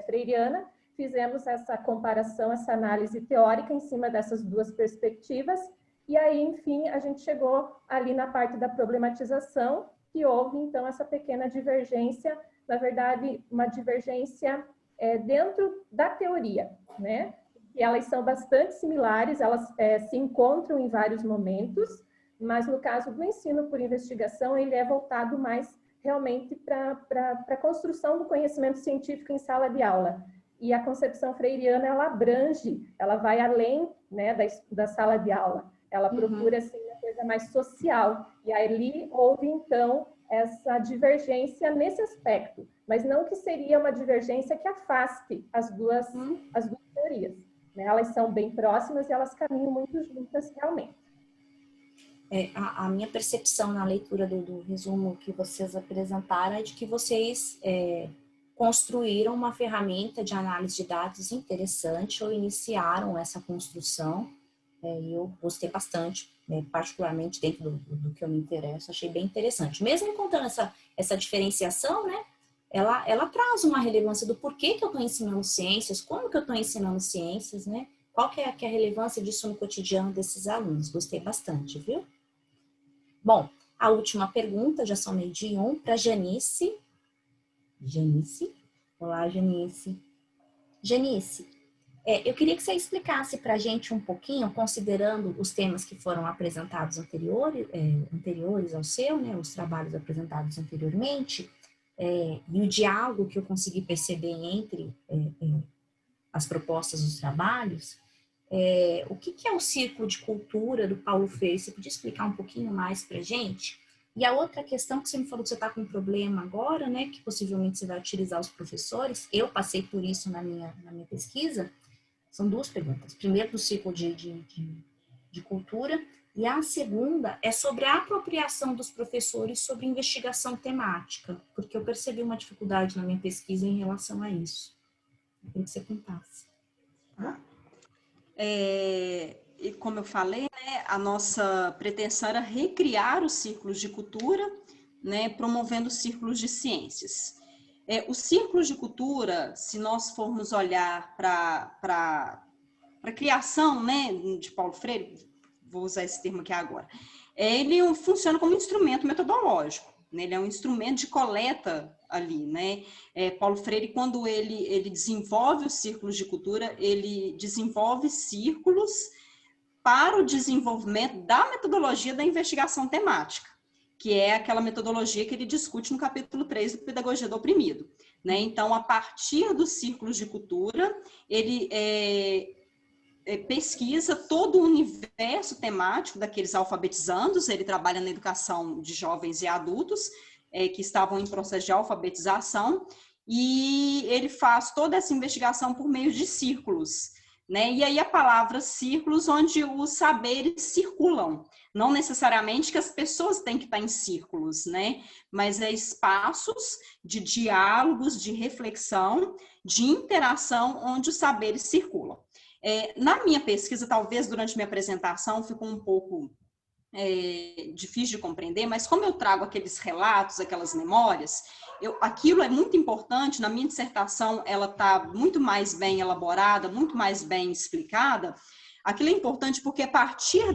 freiriana, fizemos essa comparação, essa análise teórica em cima dessas 2 perspectivas e aí, enfim, a gente chegou ali na parte da problematização, que houve, então, essa pequena divergência, na verdade, uma divergência dentro da teoria, né? E elas são bastante similares, elas se encontram em vários momentos, mas no caso do ensino por investigação, ele é voltado mais realmente para a construção do conhecimento científico em sala de aula. E a concepção freiriana, ela abrange, ela vai além, né, da sala de aula. Ela procura, assim, uma coisa mais social. E ali houve, então, essa divergência nesse aspecto. Mas não que seria uma divergência que afaste as duas teorias. Né? Elas são bem próximas e elas caminham muito juntas, realmente. A minha percepção na leitura do resumo que vocês apresentaram é de que vocês construíram uma ferramenta de análise de dados interessante ou iniciaram essa construção. E eu gostei bastante, particularmente dentro do que eu me interesso, achei bem interessante. Mesmo contando essa diferenciação, né, ela traz uma relevância do porquê que eu estou ensinando ciências, como que eu estou ensinando ciências, né, qual que é a relevância disso no cotidiano desses alunos. Gostei bastante, viu? Bom, a última pergunta, já são 12:01, para Janice. Janice. Olá, Janice. Janice, eu queria que você explicasse para a gente um pouquinho, considerando os temas que foram apresentados anteriores ao seu, né, os trabalhos apresentados anteriormente, e o diálogo que eu consegui perceber entre as propostas dos trabalhos, o que é o Círculo de Cultura do Paulo Freire? Você podia explicar um pouquinho mais para a gente? E a outra questão que você me falou que você está com um problema agora, né, que possivelmente você vai utilizar os professores, eu passei por isso na minha pesquisa, são duas perguntas. Primeiro, do Círculo de Cultura, e a segunda é sobre a apropriação dos professores sobre investigação temática, porque eu percebi uma dificuldade na minha pesquisa em relação a isso. Eu queria que você contasse. Tá? E como eu falei, né, a nossa pretensão era recriar os círculos de cultura, né, promovendo círculos de ciências. Os círculos de cultura, se nós formos olhar para a criação, né, de Paulo Freire, vou usar esse termo aqui agora, ele funciona como instrumento metodológico, né, ele é um instrumento de coleta ali, né? Paulo Freire, quando ele desenvolve os círculos de cultura, ele desenvolve círculos para o desenvolvimento da metodologia da investigação temática, que é aquela metodologia que ele discute no capítulo 3 do Pedagogia do Oprimido, né? Então, a partir dos círculos de cultura, ele pesquisa todo o universo temático daqueles alfabetizandos, ele trabalha na educação de jovens e adultos, que estavam em processo de alfabetização, e ele faz toda essa investigação por meio de círculos, né? E aí a palavra círculos, onde os saberes circulam, não necessariamente que as pessoas têm que estar em círculos, né? Mas espaços de diálogos, de reflexão, de interação, onde os saberes circulam. Na minha pesquisa, talvez durante minha apresentação ficou um pouco difícil de compreender, mas como eu trago aqueles relatos, aquelas memórias, aquilo é muito importante. Na minha dissertação ela está muito mais bem elaborada, muito mais bem explicada. Aquilo é importante porque a partir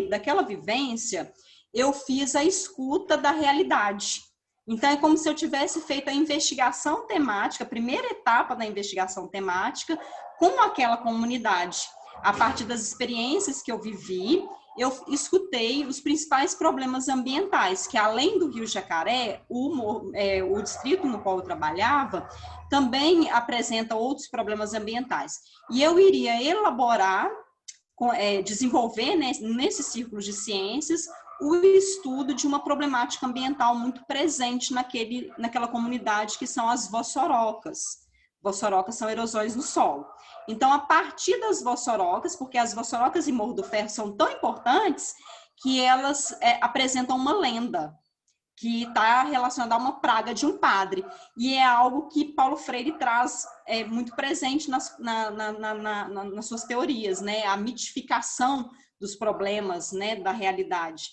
daquela vivência eu fiz a escuta da realidade. Então é como se eu tivesse feito a investigação temática, a primeira etapa da investigação temática com aquela comunidade. A partir das experiências que eu vivi, eu escutei os principais problemas ambientais, que além do Rio Jacaré, o distrito no qual eu trabalhava também apresenta outros problemas ambientais. E eu iria elaborar, desenvolver, né, nesses círculos de ciências, o estudo de uma problemática ambiental muito presente naquela comunidade, que são as vossorocas. Vossorocas são erosões no solo. Então, a partir das vossorocas, porque as vossorocas e Morro do Ferro são tão importantes que elas apresentam uma lenda que está relacionada a uma praga de um padre. E é algo que Paulo Freire traz muito presente nas suas teorias, né? A mitificação dos problemas, né, da realidade.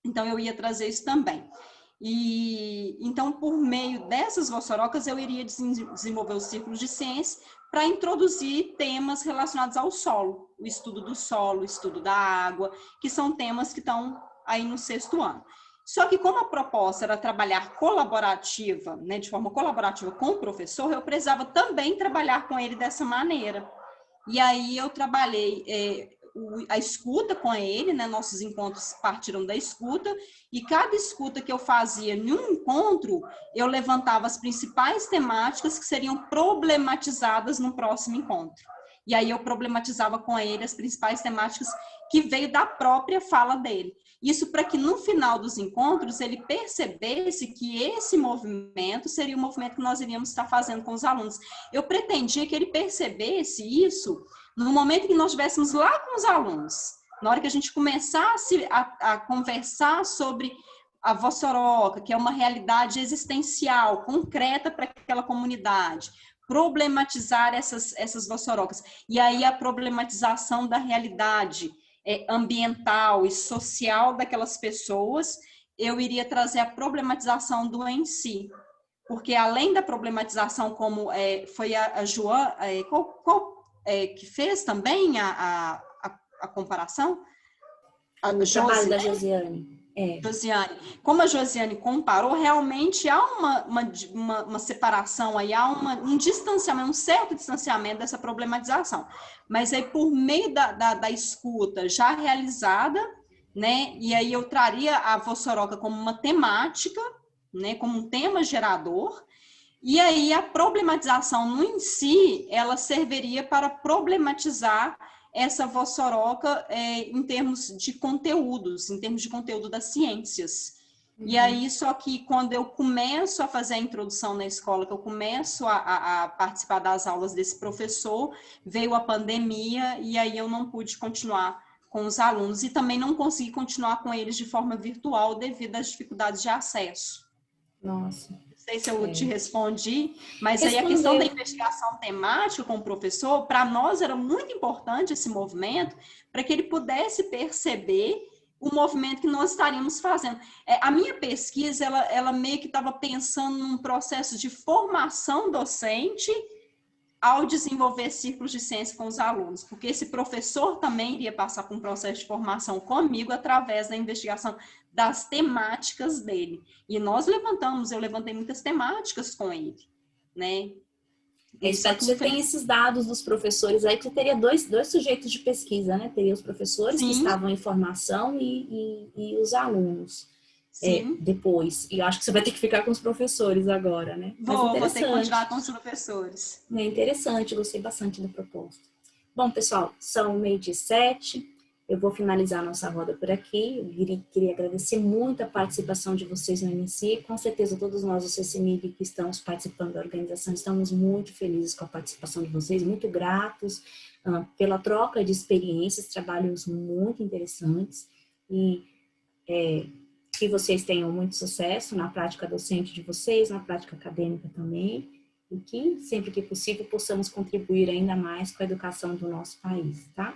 Então, eu ia trazer isso também. E então, por meio dessas vossorocas, eu iria desenvolver os círculos de ciência para introduzir temas relacionados ao solo, o estudo do solo, o estudo da água, que são temas que estão aí no 6º ano. Só que como a proposta era trabalhar colaborativa, né, de forma colaborativa com o professor, eu precisava também trabalhar com ele dessa maneira. E aí eu trabalhei a escuta com ele, né? Nossos encontros partiram da escuta, e cada escuta que eu fazia em um encontro, eu levantava as principais temáticas que seriam problematizadas no próximo encontro. E aí eu problematizava com ele as principais temáticas que veio da própria fala dele. Isso para que no final dos encontros ele percebesse que esse movimento seria o movimento que nós iríamos estar fazendo com os alunos. Eu pretendia que ele percebesse isso no momento que nós estivéssemos lá com os alunos, na hora que a gente começasse a conversar sobre a vossoroca, que é uma realidade existencial, concreta para aquela comunidade, problematizar essas vossorocas. E aí a problematização da realidade ambiental e social daquelas pessoas, eu iria trazer a problematização do em si. Porque além da problematização, como foi a Joana, que fez também a comparação? O trabalho da Josiane. Josiane, como a Josiane comparou, realmente há uma separação aí, há um distanciamento, um certo distanciamento dessa problematização. Mas aí, por meio da escuta já realizada, né, e aí eu traria a vossoroca como uma temática, né, como um tema gerador, e aí a problematização no em si, ela serviria para problematizar essa vossoroca em termos de conteúdos, em termos de conteúdo das ciências. E aí, só que quando eu começo a fazer a introdução na escola, que eu começo a participar das aulas desse professor, veio a pandemia e aí eu não pude continuar com os alunos e também não consegui continuar com eles de forma virtual devido às dificuldades de acesso. Nossa. Não sei se eu te respondi, mas aí a questão da investigação temática com o professor, para nós era muito importante esse movimento, para que ele pudesse perceber o movimento que nós estaríamos fazendo. A minha pesquisa, ela meio que estava pensando num processo de formação docente ao desenvolver círculos de ciência com os alunos, porque esse professor também iria passar por um processo de formação comigo através da investigação das temáticas dele. E eu levantei muitas temáticas com ele, né? Espero que você tenha esses dados dos professores aí, que você teria dois sujeitos de pesquisa, né? Teria os professores que estavam em formação e os alunos. Depois. E eu acho que você vai ter que ficar com os professores agora, né? Vou ter que continuar com os professores. É interessante, gostei bastante da proposta. Bom, pessoal, são 12:07. Eu vou finalizar a nossa roda por aqui. Eu queria agradecer muito a participação de vocês no MSI. Com certeza, todos nós do CCMIB que estamos participando da organização, estamos muito felizes com a participação de vocês, muito gratos pela troca de experiências, trabalhos muito interessantes. E que vocês tenham muito sucesso na prática docente de vocês, na prática acadêmica também, e que, sempre que possível, possamos contribuir ainda mais com a educação do nosso país, tá?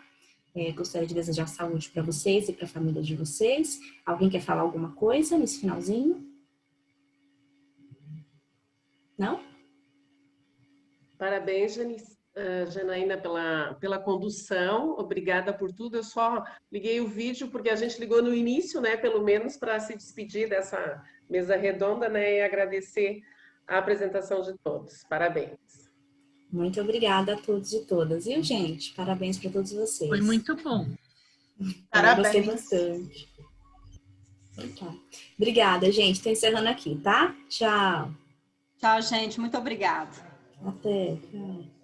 Gostaria de desejar saúde para vocês e para a família de vocês. Alguém quer falar alguma coisa nesse finalzinho? Não? Parabéns, Janaína, pela condução. Obrigada por tudo. Eu só liguei o vídeo porque a gente ligou no início, né, pelo menos para se despedir dessa mesa redonda, né, e agradecer a apresentação de todos. Parabéns. Muito obrigada a todos e todas. Viu, gente? Parabéns para todos vocês. Foi muito bom. Parabéns. Eu gostei bastante. Tá. Obrigada, gente. Estou encerrando aqui, tá? Tchau. Tchau, gente. Muito obrigada. Até. Tchau.